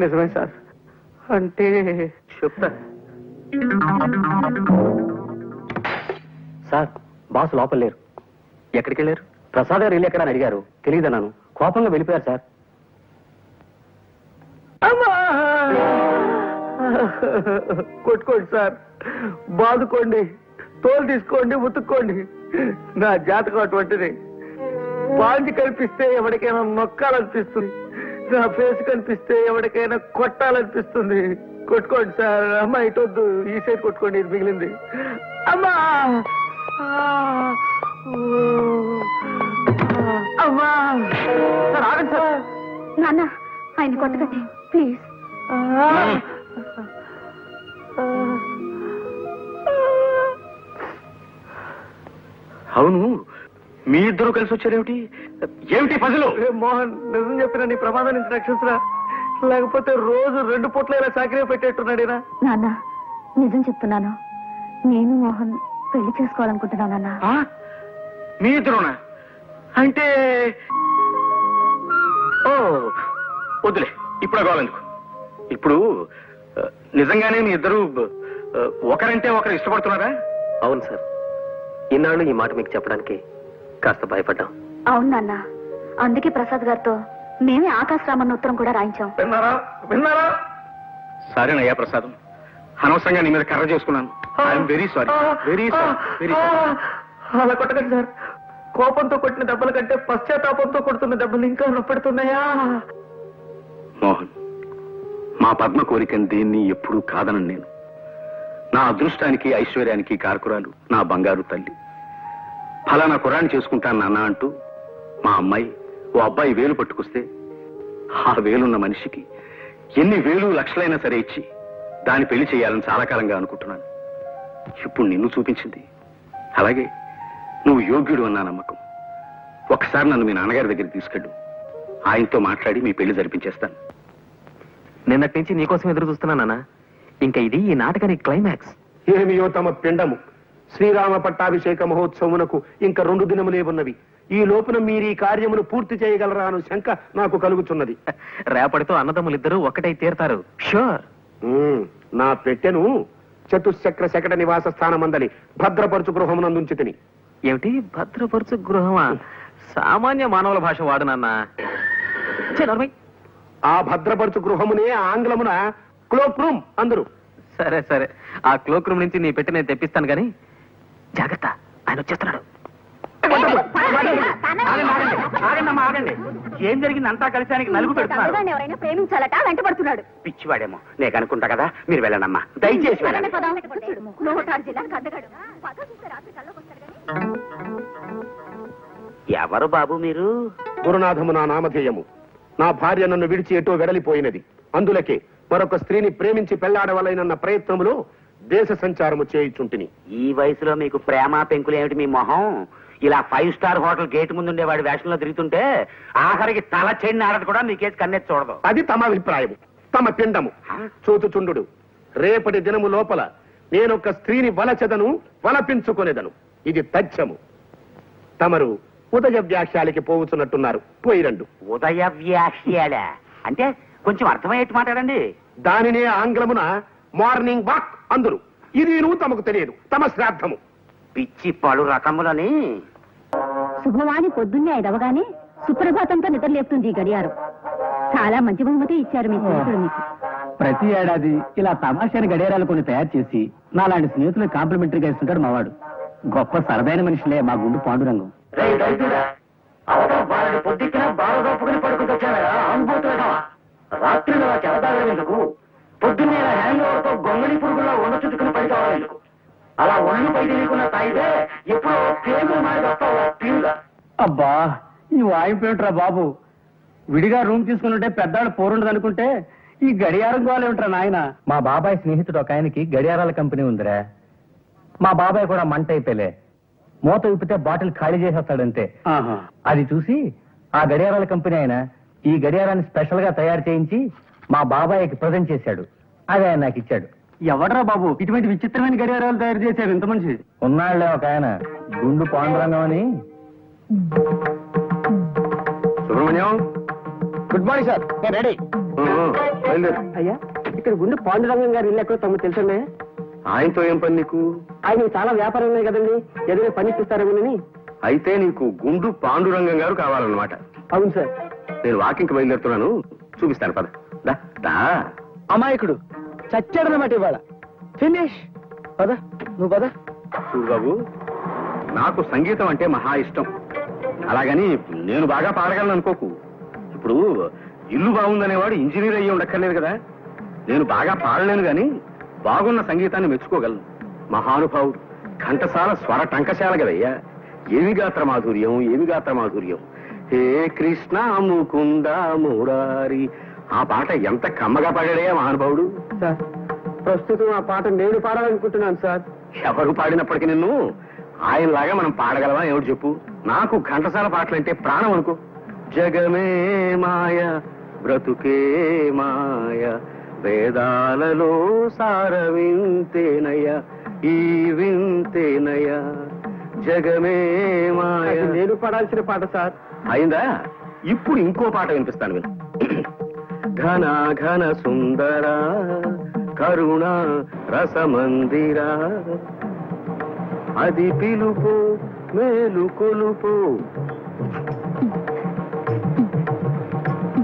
నిజమే సార్. అంటే చెప్తా. సార్, బాస్ లోపల లేరు. ఎక్కడికి వెళ్ళారు? ప్రసాద్ గారు ఇల్లు ఎక్కడ అని అడిగారు. తెలియదన్నాను. కోపంగా వెళ్ళిపోయారు సార్. కొట్టుకోండి సార్, బాదుకోండి, తోలు తీసుకోండి, ఉతుక్కోండి. నా జాతకం అటువంటిది. బాంజి కనిపిస్తే ఎవరికైనా నొక్కాలనిపిస్తుంది, నా ఫేస్ కనిపిస్తే ఎవరికైనా కొట్టాలనిపిస్తుంది. కొట్టుకోండి సార్. అమ్మా ఇటొద్దు, ఈ సైడ్ కొట్టుకోండి, ఇది మిగిలింది. అమ్మా అమ్మా. సార్ ఆగండి సార్. నాన్న, ఆయన కొట్టకండి ప్లీజ్. అవును, మీ ఇద్దరు కలిసి వచ్చారేమిటి? ఏమిటి పజలు? మోహన్, నిజం చెప్పిన నీ ప్రమాదం నుంచి రక్షించరా, లేకపోతే రోజు 2 పూట్ల ఇలా చాకరీ పెట్టేట్టున్నాడేనా? నాన్న, నిజం చెప్తున్నాను. నేను మోహన్ పెళ్లి చేసుకోవాలనుకుంటున్నాను నాన్న. మీ ఇద్దరునా? అంటే ఓ వద్దులే, ఇప్పుడు కావాలెందుకు. ఇప్పుడు నిజంగానే మీ ఇద్దరు ఒకరంటే ఒకరు ఇష్టపడుతున్నారా? అవును సార్. ఇన్నాళ్ళు ఈ మాట మీకు చెప్పడానికి కాస్త భయపడ్డాం. అవును నాన్న, అందుకే ప్రసాద్ గారితో మేమే ఆకాశరామన్న ఉత్తరం కూడా రాయించాం. విన్నారా? విన్నారా? సరేనయ్యా ప్రసాదం, అనవసరంగా నీ మీద కర్ర చేసుకున్నాను. I'm very sorry, very sorry, very sorry. అలా కొట్టకండి సార్, కోపంతో కొట్టిన దెబ్బల కంటే పశ్చాత్తాపంతో కొడుతున్న దెబ్బలు ఇంకా నొప్పెడుతున్నాయా? మోహన్, మా పద్మ కోరికని దేన్ని ఎప్పుడూ కాదనను నేను. నా అదృష్టానికి ఐశ్వర్యానికి కారకురాలు నా బంగారు తల్లి. ఫలానా కురాన్ని చేసుకుంటాను నాన్న అంటూ మా అమ్మాయి ఓ అబ్బాయి వేలు పట్టుకొస్తే ఆ వేలున్న మనిషికి ఎన్ని వేలు లక్షలైనా సరే ఇచ్చి దాన్ని పెళ్లి చేయాలని చాలా కాలంగా అనుకుంటున్నాను. ఇప్పుడు నిన్ను చూపించింది. అలాగే నువ్వు యోగ్యుడు అన్న నమ్మకం. ఒకసారి నన్ను మీ నాన్నగారి దగ్గరికి తీసుకెళ్ళు. ఆయనతో మాట్లాడి మీ పెళ్లి జరిపించేస్తాను. నిన్నటి నుంచి నీకోసం ఎదురు చూస్తున్నానా? ఇంకా ఇది ఈ నాటకానికి క్లైమాక్స్. ఏమియో తమ పిండము. శ్రీరామ పట్టాభిషేక మహోత్సవమునకు ఇంకా 2 దినములే ఉన్నవి. ఈ లోపున మీరు ఈ కార్యమును పూర్తి చేయగలరా అను శంక నాకు కలుగుతున్నది. రేపటితో అన్నదమ్ములిద్దరూ ఒకటై తీరతారు. షూర్. నా పెట్టెను చతుశ్చక్ర శకట నివాస స్థానమందలి భద్రపరచు గృహమునందుంచి తిని. ఏమిటి భద్రపరుచు గృహమా? సామాన్య మానవుల భాష వాడు నాన్న. ఆ భద్రపరచు గృహమునే ఆంగ్లమున క్లోక్ రూమ్ అందరు. సరే సరే, ఆ క్లోక్ రూమ్ నుంచి నీ పెట్టి నేను తెప్పిస్తాను గాని జాగ్రత్త, ఆయన వచ్చేస్తున్నాడు. ఏం జరిగింది? అంతా కలిసానికి నలుగు పెడుతున్నారు. ఎవరైనా ప్రేమించాలట వెంటబడుతున్నాడు. పిచ్చివాడేమో, నేను అనుకుంటా కదా. మీరు వెళ్ళండమ్మా, దయచేసి వెళ్ళండి. ఎవరు బాబు మీరు? గురునాథము నా నామధేయము. నా భార్య నన్ను విడిచి ఎటో వెడలిపోయినది. అందులకే మరొక స్త్రీని ప్రేమించి పెళ్లాడవలైనన్న ప్రయత్నములో దేశ సంచారము చేయుచుంటిని. ఈ వయసులో మీకు ప్రేమ పెంకులు ఏమిటి మీ మొహం? ఇలా 5 స్టార్ హోటల్ గేట్ ముందు ఉండేవాడి వేషంలో తిరుగుతుంటే ఆఖరికి తల చెండి ఆడదు కూడా మీకేసి కన్నెత్తి చూడదు. అది తమ అభిప్రాయము, తమ పిండము. చూతుచుండు, రేపటి దినము లోపల నేనొక స్త్రీని వలచెదను, వలపించుకొనేదను. ఇది తథ్యము. తమరు ఉదయ వ్యాఖ్యాలకి పోవుచున్నట్టున్నారు. పోయిరండు. ఉదయ వ్యాఖ్యాల అంటే కొంచెం అర్థమయ్యేట్టు మాట్లాడండి. దానినే ఆంగ్లమున మార్నింగ్ వాక్ అందురు. ఇది నువ్వు తమకు తెలియదు. తమ శ్రాద్ధము. పిచ్చి పలు రకములని. శుభవాణి పొద్దున్నే 5 అవగానే సుప్రభాతంతో నిద్రలేపుతుంది ఈ గడియారం. చాలా మంచి బహుమతి ఇచ్చారు మీ స్నేహితుడు మీకు. ప్రతి ఏడాది ఇలా తమాషాని గడియారాలు కొన్ని తయారు చేసి నాలాంటి స్నేహితులు కాంప్లిమెంటరీగా ఇస్తుంటాడు మావాడు. గొప్ప సరదైన మనిషిలే మా గుండు పాండురంగం. పొద్దుకిన బాగా పడుకుంటొచ్చారా అనుభూతులుగా రాత్రి చెరదాగలేందుకు పొద్దున్నే హ్యాంగోవర్తో గొంగళి పురుగుల్లో ఉండ చుట్టుకుని పడి కావాలేందుకు అలా ఒళ్ళు పై తెలియకున్న తాయితే ఎప్పుడో పేగులు మారి వస్తావు. అబ్బా, ఈ వాయిపేమిట్రా బాబు. విడిగా రూమ్ తీసుకుని పెద్దాడు పోరుండదు అనుకుంటే ఈ గడియారం గోలేమిట్రా నాయన. మా బాబాయ్ స్నేహితుడు ఒక ఆయనకి గడియారాల కంపెనీ ఉందిరా. మా బాబాయ్ కూడా మంట అయిపోలే. మూత విప్పితే బాటిల్ ఖాళీ చేసేస్తాడంతే. అది చూసి ఆ గడియారాల కంపెనీ ఆయన ఈ గడియారాన్ని స్పెషల్ గా తయారు చేయించి మా బాబాయ్కి ప్రజెంట్ చేశాడు. అది ఆయన నాకు ఇచ్చాడు. ఎవడరా బాబు ఇటువంటి విచిత్రమైన గడియారాలు తయారు చేశారు ఇంత మంచి? ఉన్నాళ్లే ఒక ఆయన, గుండు పాండురంగం అని. సుబ్రహ్మణ్యం, గుడ్ మార్నింగ్ సార్, నేను రెడీ. అయ్యా, ఇక్కడ గుండు పాండురంగం గారు ఇల్లు ఎక్కడో తమకు తెలుసండి. ఆయనతో ఏం పని నీకు? ఆయన చాలా వ్యాపారం ఉన్నాయి కదండి, ఏదైనా పని ఇస్తారేమోనని. అయితే నీకు గుండు పాండురంగం గారు కావాలన్నమాట. అవును సార్. నేను వాకింగ్కి బయలుదేరుతున్నాను, చూపిస్తాను. పద దా. అమాయకుడు చచ్చాడనమాట ఇవాళ. ఫినిష్. పద, నువ్వు పద. చూడు బాబు, నాకు సంగీతం అంటే మహా ఇష్టం. అలాగని నేను బాగా పాడగలను అనుకోకు. ఇప్పుడు ఇల్లు బాగుందనేవాడు ఇంజనీర్ అయ్యి ఉండక్కర్లేదు కదా. నేను బాగా పాడలేను గాని బాగున్న సంగీతాన్ని మెచ్చుకోగలను. మహానుభావుడు, ఘంటసాల స్వర టంకశాల కదయ్యా. ఏమి గాత్ర మాధుర్యం, ఏమి గాత్ర మాధుర్యం. హే కృష్ణ ముకుంద మురారి, ఆ పాట ఎంత కమ్మగా పాడాడయ్యా మహానుభావుడు. సార్, ప్రస్తుతం ఆ పాట నేను పాడాలనుకుంటున్నాను సార్. ఎవరు పాడినప్పటికీ నిన్ను ఆయనలాగా మనం పాడగలవా ఏమిటి చెప్పు. నాకు ఘంటసాల పాటలంటే ప్రాణం అనుకో. జగమే మాయ బ్రతుకే మాయ, వేదాలలో సార వింతేనయ, ఈ వింతేనయ. జగమే మాయ. నేను పాడాల్సిన పాట సార్. అయిందా? ఇప్పుడు ఇంకో పాట వినిపిస్తాను విను. ఘన ఘన సుందర కరుణ రసమందిర, అది పిలుపు మేలు కొలుపు,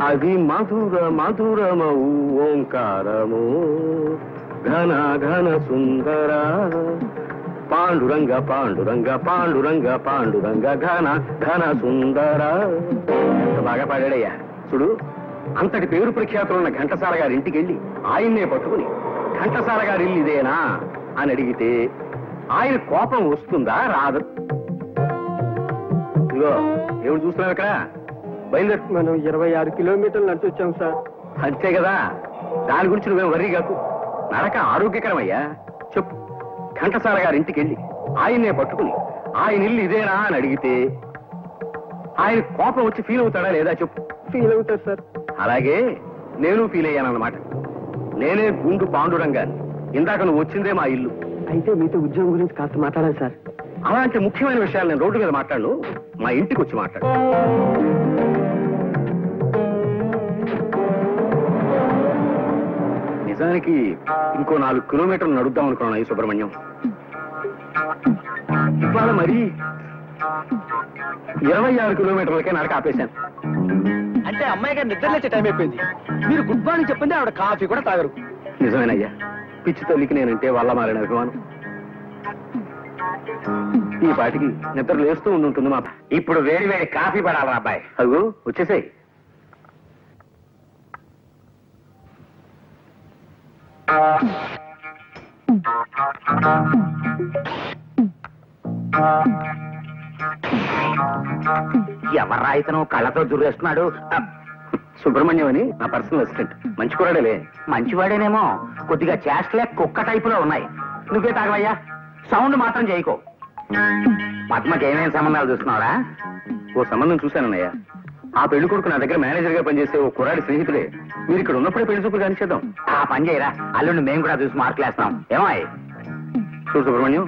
అది మధుర మధురమౌ ఓంకారము. ఘన ఘన సుందర పాండురంగ పాండురంగ పాండురంగ పాండురంగ ఘన ఘన సుందర. ఎంత బాగా పాడాడయ్యా. చూడు, అంతటి పేరు ప్రఖ్యాతులున్న ఘంటసాల గారి ఇంటికి వెళ్ళి ఆయన్నే పట్టుకుని ఘంటసాల గారి ఇల్లు ఇదేనా అని అడిగితే ఆయన కోపం వస్తుందా రాదు? ఇదిగో ఏమిటి చూస్తున్నావు ఇక్కడ? బయలుదేరు. మనం 26 కిలోమీటర్లు నడిచి వచ్చాం సార్. అంతే కదా, దాని గురించి నువ్వేం వర్రీ కాకు. నడక ఆరోగ్యకరమయ్యా. చెప్పు, ఘంటసాల గారి ఇంటికి వెళ్ళి ఆయన్నే పట్టుకుని ఆయన ఇల్లు ఇదేనా అని అడిగితే ఆయన కోపం వచ్చి ఫీల్ అవుతాడా లేదా చెప్పు. ఫీల్ అవుతారు సార్. అలాగే నేను ఫీల్ అయ్యానన్నమాట. నేనే గుండు పాండురంగాన్ని. ఇందాక నువ్వు వచ్చిందే మా ఇల్లు. అయితే మీతో ఉద్యోగం గురించి కాస్త మాట్లాడాలి సార్. అలాంటి ముఖ్యమైన విషయాలు నేను రోడ్డు మీద మాట్లాడు, మా ఇంటికి వచ్చి మాట్లాడు. నిజానికి ఇంకో 4 కిలోమీటర్లు నడుద్దాం అనుకున్నాను ఈ సుబ్రహ్మణ్యం. ఇవాళ మరి 26 కిలోమీటర్లకే నడక ఆపేశాను. అంటే అమ్మాయి గారు నిద్ర లేచే టైం అయిపోయింది. మీరు గుడ్ మార్నింగ్ చెప్పింది ఆవిడ కాఫీ కూడా తాగరు. నిజమేనయ్యా, పిచ్చి తల్లికి నేనంటే వల్ల మారిన అభిమానం. ఈ పాటికి నిద్ర లేస్తూ ఉంటుంది మా. ఇప్పుడు వేడి వేడి కాఫీ పడాలి అబ్బాయి. అదిగో వచ్చేసాయి. ఎవర్రా ఇతను కళ్ళతో దుర్రేస్తున్నాడు? సుబ్రహ్మణ్యం అని నా పర్సనల్ అసిస్టెంట్. మంచి కూరడలే. మంచివాడేనేమో, కొద్దిగా చేష్టలే కుక్క టైపులో ఉన్నాయి. నువ్వే తాగవయ్యా, సౌండ్ మాత్రం చేయకో. పద్మకి ఏమేమి సంబంధాలు చూస్తున్నావురా? ఓ సంబంధం చూశానన్నయ్య. ఆ పెళ్లి కొడుకు నా దగ్గర మేనేజర్ గా పనిచేసే ఓ కుర్రాడి స్నేహితుడే. మీరు ఇక్కడ ఉన్నప్పుడే పెళ్లి చూపులు కానిచేద్దాం. ఆ పని చేయరా, అల్లుండి మేము కూడా చూసి మార్కులేస్తాం. ఏమాయ్? చూడు సుబ్రహ్మణ్యం,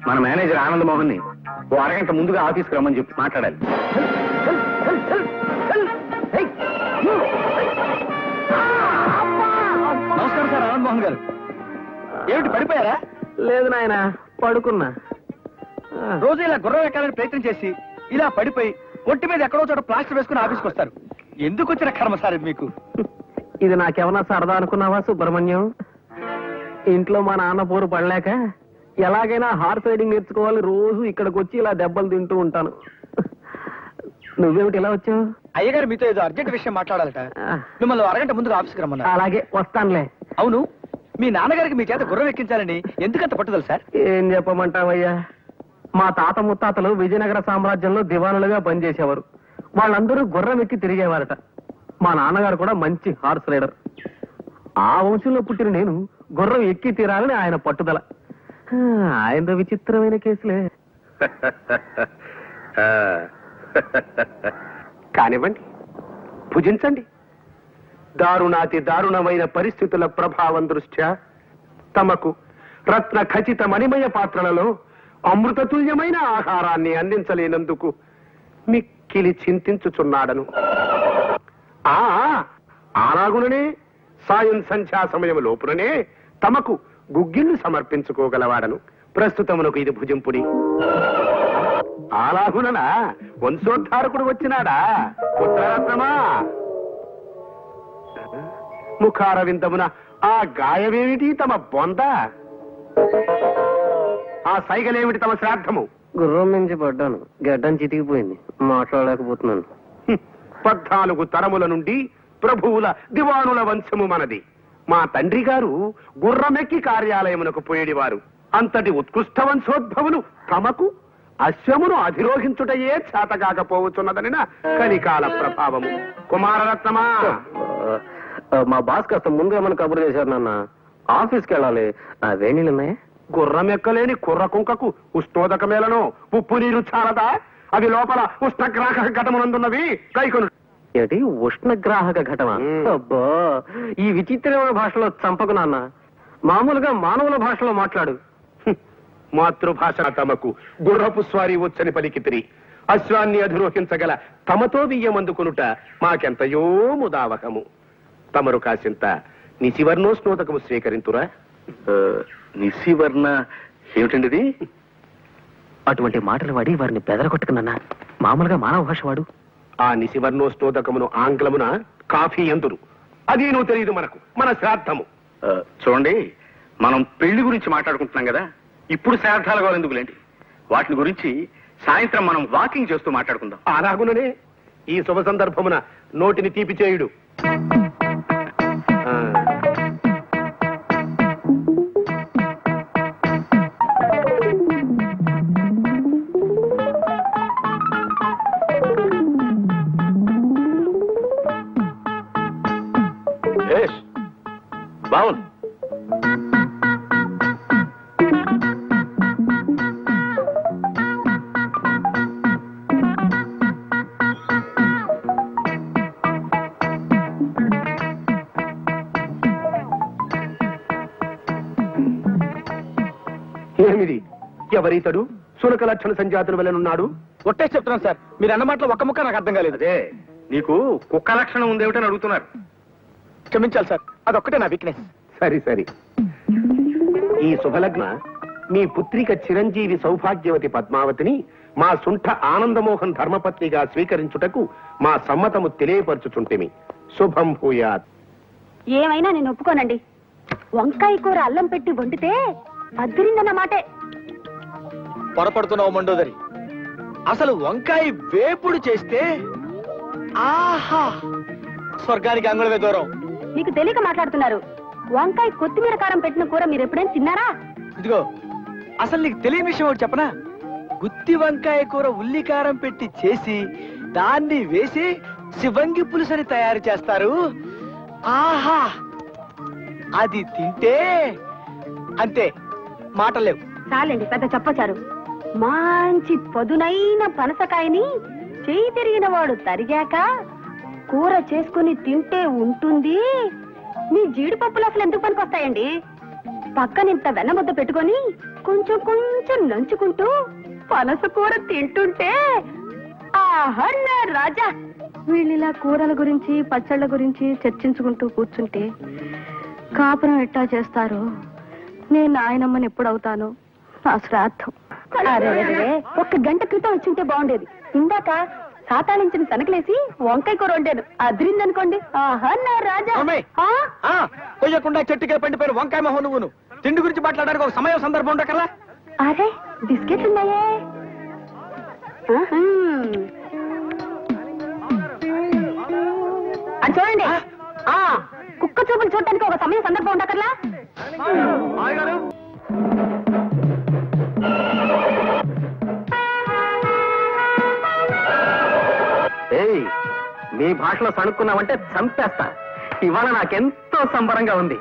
మన మేనేజర్ ఆనంద్ మోహన్ ని ఓ అరగంట ముందుగా ఆఫీస్కి రమ్మని చెప్పి మాట్లాడాలి. నమస్కారం సార్ ఆనంద్ మోహన్ గారు. ఏమిటి పడిపోయారా? లేదు నాయన, పడుకున్నా. రోజు ఇలా గుర్రం ఎక్కాలని ప్రయత్నం చేసి ఇలా పడిపోయి ఒంటి మీద ఎక్కడో చోట ప్లాస్టర్ వేసుకుని ఆఫీస్కి వస్తారు. ఎందుకు వచ్చిన కర్మ సార్ ఇది మీకు? ఇది నాకేమన్నా సరదా అనుకున్నావా సుబ్రహ్మణ్యం? ఇంట్లో మా నాన్న పోరు పడలేక ఎలాగైనా హార్స్ రైడింగ్ నేర్చుకోవాలి, రోజు ఇక్కడికి వచ్చి ఇలా దెబ్బలు తింటూ ఉంటాను. నువ్వేమిటి ఇలా వచ్చావు? అయ్యగారు మీతో ఏదో అర్జెంట్ విషయం మాట్లాడాలట. మిమ్మల్ని అరగంట ముందుగా ఆఫీస్కి రమ్మన్నారు. అలాగే వస్తానులే. అవును, మీ నాన్నగారికి మీ చేత గుర్రం ఎక్కించాలని ఎందుకంత పట్టుదల సార్? ఏం చెప్పమంటావయ్యా, మా తాత ముత్తాతలు విజయనగర సామ్రాజ్యంలో దివానులుగా పనిచేసేవారు. వాళ్ళందరూ గుర్రం ఎక్కి తిరిగేవారట. మా నాన్నగారు కూడా మంచి హార్స్ రైడర్. ఆ వంశంలో పుట్టిన నేను గుర్రం ఎక్కి తీరాలని ఆయన పట్టుదల. ఆయన విచిత్రమైన కేసులే. కానివ్వండి, భుజించండి. దారుణాతి దారుణమైన పరిస్థితుల ప్రభావం దృష్ట్యా తమకు రత్న ఖచ్చిత మణిమయ పాత్రలలో అమృతతుల్యమైన ఆహారాన్ని అందించలేనందుకు మిక్కిలి చింతించుచున్నాడను. అలాగుననే సాయం సంధ్యా సమయం లోపుననే తమకు గుగ్గిళ్ళు సమర్పించుకోగలవాడను. ప్రస్తుతమునకు ఇది భుజింపుడి. అలాగుననా వంశోద్ధారకుడు వచ్చినాడా? పుత్రరత్నమా, ముఖారవిందమున ఆ గాయమేమిటి తమ బొంద? ఆ సైగలేమిటి తమ శ్రాద్ధము? గుర్రం నుంచి పడ్డాను, గడ్డం చితికిపోయింది, మాట్లాడలేకపోతున్నాను. 14 తరముల నుండి ప్రభువుల దివానుల వంశము మనది. మా తండ్రి గారు గుర్రమెక్కి కార్యాలయమునకు పోయేడివారు. అంతటి ఉత్కృష్ట వంశోద్భవులు తమకు అశ్వమును అధిరోహించుటయే చేతగాకపోవచ్చున్నదనిన కలికాల ప్రభావము. కుమారరత్నమా, మా బాస్ కాస్త ముందు ఏమైనా కబురు చేశారు నాన్న. ఆఫీస్కి వెళ్ళాలి. వేణీళ్ళు ఉన్నాయా? గుర్రమెక్కలేని కుర్ర కుంకకు ఉష్ణోదకమేలను ఉప్పు నీరు చాలదా? అవి లోపల ఉష్ణగ్రాహక ఘటమునందున్నవి. కైకొను. ఏమిటి ఉష్ణగ్రాహక ఘటన? అబ్బా, ఈ విచిత్రమైన భాషలో చంపకు నాన్న. మామూలుగా మానవుల భాషలో మాట్లాడు. మాతృభాష తమకు గుర్రపు స్వారీ వచ్చని పలికితిరి. అశ్వాన్ని అధిరోహించగల తమతో బియ్యమందుకునుట మాకెంతయో ముదావహము. తమరు కాసింత నిశివర్ణోష్ణోదకము స్వీకరింతురా? నిశివర్ణ ఏమిటండి ఇది? అటువంటి మాటలు వాడి వారిని బెదరగొట్టుకున్నా. మామూలుగా మానవ భాష వాడు. ఆ నిశివర్ణోష్ణోదకమును ఆంగ్లమున కాఫీ ఎందురు. అది నువ్వు తెలియదు మనకు. మన శ్రాద్ధము. చూడండి, మనం పెళ్లి గురించి మాట్లాడుకుంటున్నాం కదా, ఇప్పుడు శ్రాద్ధాల గోల ఎందుకులేండి, వాటిని గురించి సాయంత్రం మనం వాకింగ్ చేస్తూ మాట్లాడుకుందాం. అలాగుననే ఈ శుభ సందర్భమున నోటిని తీపి చేయుడు. ఆ. ఏష్, బావుంది. ఏమిది? ఎవరీతడు? సునక లక్షణ సంజాతుల వలెనున్నాడు. ఒట్టే చెప్తున్నాను సార్, మీరు అన్న మాటలో ఒక్క ముక్క నాకు అర్థం కాలేదు. అదే నీకు కుక్క లక్షణం ఉందేమిటని అడుగుతున్నారు. క్షమించాలి సార్, అదొక్కటే నా వీక్నెస్. సరి సరి. ఈ శుభలగ్న మీ పుత్రిక చిరంజీవి సౌభాగ్యవతి పద్మావతిని మా సుంఠ ఆనందమోహన్ ధర్మపత్నిగా స్వీకరించుటకు మా సమ్మతము తెలియపరచుచుంటిమి. శుభం భూయాత్. ఏమైనా నేను ఒప్పుకోనండి. వంకాయ కూర అల్లం పెట్టి వండితే అద్దరిందన్నమాటే. పొరపడుతున్నావు మండోదరి. అసలు వంకాయ వేపుడు చేస్తే ఆహా, స్వర్గానికి అంగుళమే దూరం. మీకు తెలియక మాట్లాడుతున్నారు. వంకాయ కొత్తిమీర కారం పెట్టిన కూర మీరు ఎప్పుడైనా తిన్నారా? ఇదిగో, అసలు నీకు తెలియని విషయం ఒకటి చెప్పనా? గుత్తి వంకాయ కూర ఉల్లికారం పెట్టి చేసి దాన్ని వేసి శివంగి పులుసని తయారు చేస్తారు. ఆహా, అది తింటే అంతే, మాటలేవు. చాలండి, పెద్ద చెప్పచారు. మంచి పదునైన పనసకాయని చేయి తిరిగిన వాడు తరిగాక కూర చేసుకుని తింటే ఉంటుంది. మీ జీడిపప్పులు అసలు ఎందుకు పనికొస్తాయండి? పక్కనింత వెన్నముద్ద పెట్టుకొని కొంచెం కొంచెం నంచుకుంటూ పనస కూర తింటుంటే ఆహా నా రాజా. వీళ్ళిలా కూరల గురించి పచ్చళ్ళ గురించి చర్చించుకుంటూ కూర్చుంటే కాపురం ఎట్టా చేస్తారు? నేను నాయనమ్మని ఎప్పుడవుతాను? నా శ్రాద్ధం. అరే ఒక్క గంట క్రితం వచ్చింటే బాగుండేది. ఇందాక సాతాళించిన తనకలేసి వంకాయ కూర వండాను, అదిరిందనుకోండి. ఆహా నా రాజా. కొయ్యకుండా చెట్టుకే పండిపోయిన వంకాయ మొహం నువ్వును. తిండి గురించి మాట్లాడడానికి ఒక సమయం సందర్భం ఉండకల్లా. అరే బిస్కెట్లు ఉన్నాయే. అది చూడండి. కుక్క చూపులు చూడటానికి ఒక సమయం సందర్భం ఉండకర్లా. ఏయ్, మీ భాషలో సణుక్కున్నావంటే చంపేస్తా. ఇవాళ నాకెంతో సంబరంగా ఉంది.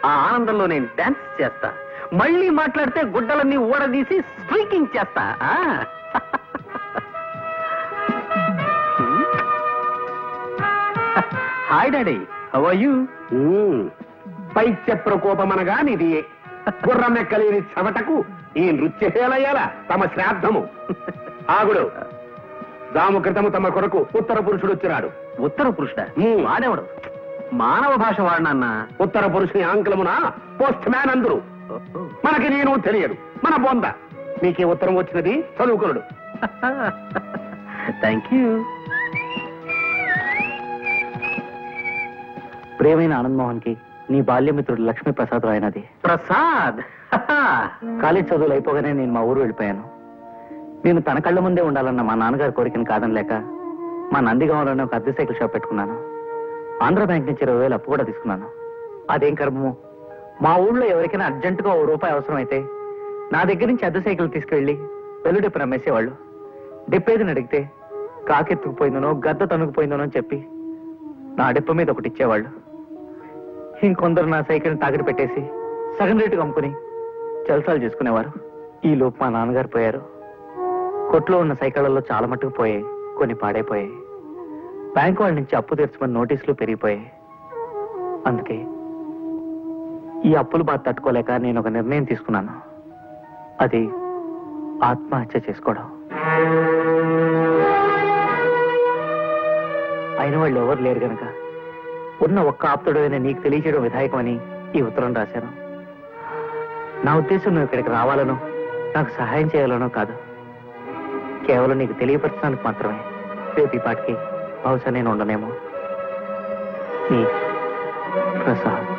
ఆ ఆనందంలో నేను డాన్స్ చేస్తా. మళ్ళీ మాట్లాడితే గుడ్డలన్నీ ఊడదీసి స్ట్రీకింగ్ చేస్తా. Hi daddy, how are you? పైత్య ప్రకోపమనగా నిది గుర్రమెక్కలేని చెమటకు ఈ నృత్యశేలయ్యాల తమ శ్రాద్ధము. ఆగుడు. దాము క్రితము తమ కొరకు ఉత్తర పురుషుడు వచ్చినాడు. ఉత్తర పురుషుడా? వాడేవాడు మానవ భాష వాడినన్నా. ఉత్తర పురుషుని ఆంగ్లమున పోస్ట్ మ్యాన్ అందరు. మనకి నేను తెలియదు, మన బొంద. మీకే ఉత్తరం వచ్చినది, చదువుకున్నాడు. Thank you. ప్రియమైన ఆనందమోహన్ కి నీ బాల్యమిత్రుడు లక్ష్మీ ప్రసాద్ రాయనది. ప్రసాద్. కాలేజ్ చదువులు అయిపోగానే నేను మా ఊరు వెళ్ళిపోయాను. నేను తన కళ్ళ ముందే ఉండాలన్న మా నాన్నగారి కోరికను కాదనలేక మా నందిగామలోనే ఒక అద్దె సైకిల్ షాప్ పెట్టుకున్నాను. ఆంధ్ర బ్యాంక్ నుంచి 20,000 అప్పు కూడా తీసుకున్నాను. అదేం కర్మము, మా ఊళ్ళో ఎవరికైనా అర్జెంటుగా ₹1 అవసరం అయితే నా దగ్గర నుంచి అద్దె సైకిల్ తీసుకెళ్లి వెల్లుడెప్పు అమ్మేసేవాళ్ళు. డెప్పేదిని అడిగితే కాకెత్తుకుపోయిందనో గద్ద తనుకుపోయిందనో అని చెప్పి నా డెప్ప మీద ఒకటి ఇచ్చేవాళ్ళు. ఇంకొందరు నా సైకిల్ని తాకట్టు పెట్టేసి సగం రేటుగా అమ్ముకుని జల్సాలు చేసుకునేవారు. ఈ లోపు మా నాన్నగారు పోయారు. కొట్లో ఉన్న సైకిళ్లలో చాలా మట్టుకు పోయాయి, కొన్ని పాడైపోయాయి. బ్యాంకు వాళ్ళ నుంచి అప్పు తీర్చమని నోటీసులు పెరిగిపోయాయి. అందుకే ఈ అప్పులు బాధ తట్టుకోలేక నేను ఒక నిర్ణయం తీసుకున్నాను. అది ఆత్మహత్య చేసుకోవడం. అయిన వాళ్ళు ఎవరు లేరు గనక ఉన్న ఒక్క ఆప్తుడైన నీకు తెలియచేయడం విధాయకమని ఈ ఉత్తరం రాశాను. నా ఉద్దేశం నువ్వు ఇక్కడికి రావాలనో నాకు సహాయం చేయాలనో కాదు, కేవలం నీకు తెలియపరచడానికి మాత్రమే. రేపు ఈ పాటికి బహుశా నేను ఉండనేమో. నీ ప్రసాద్.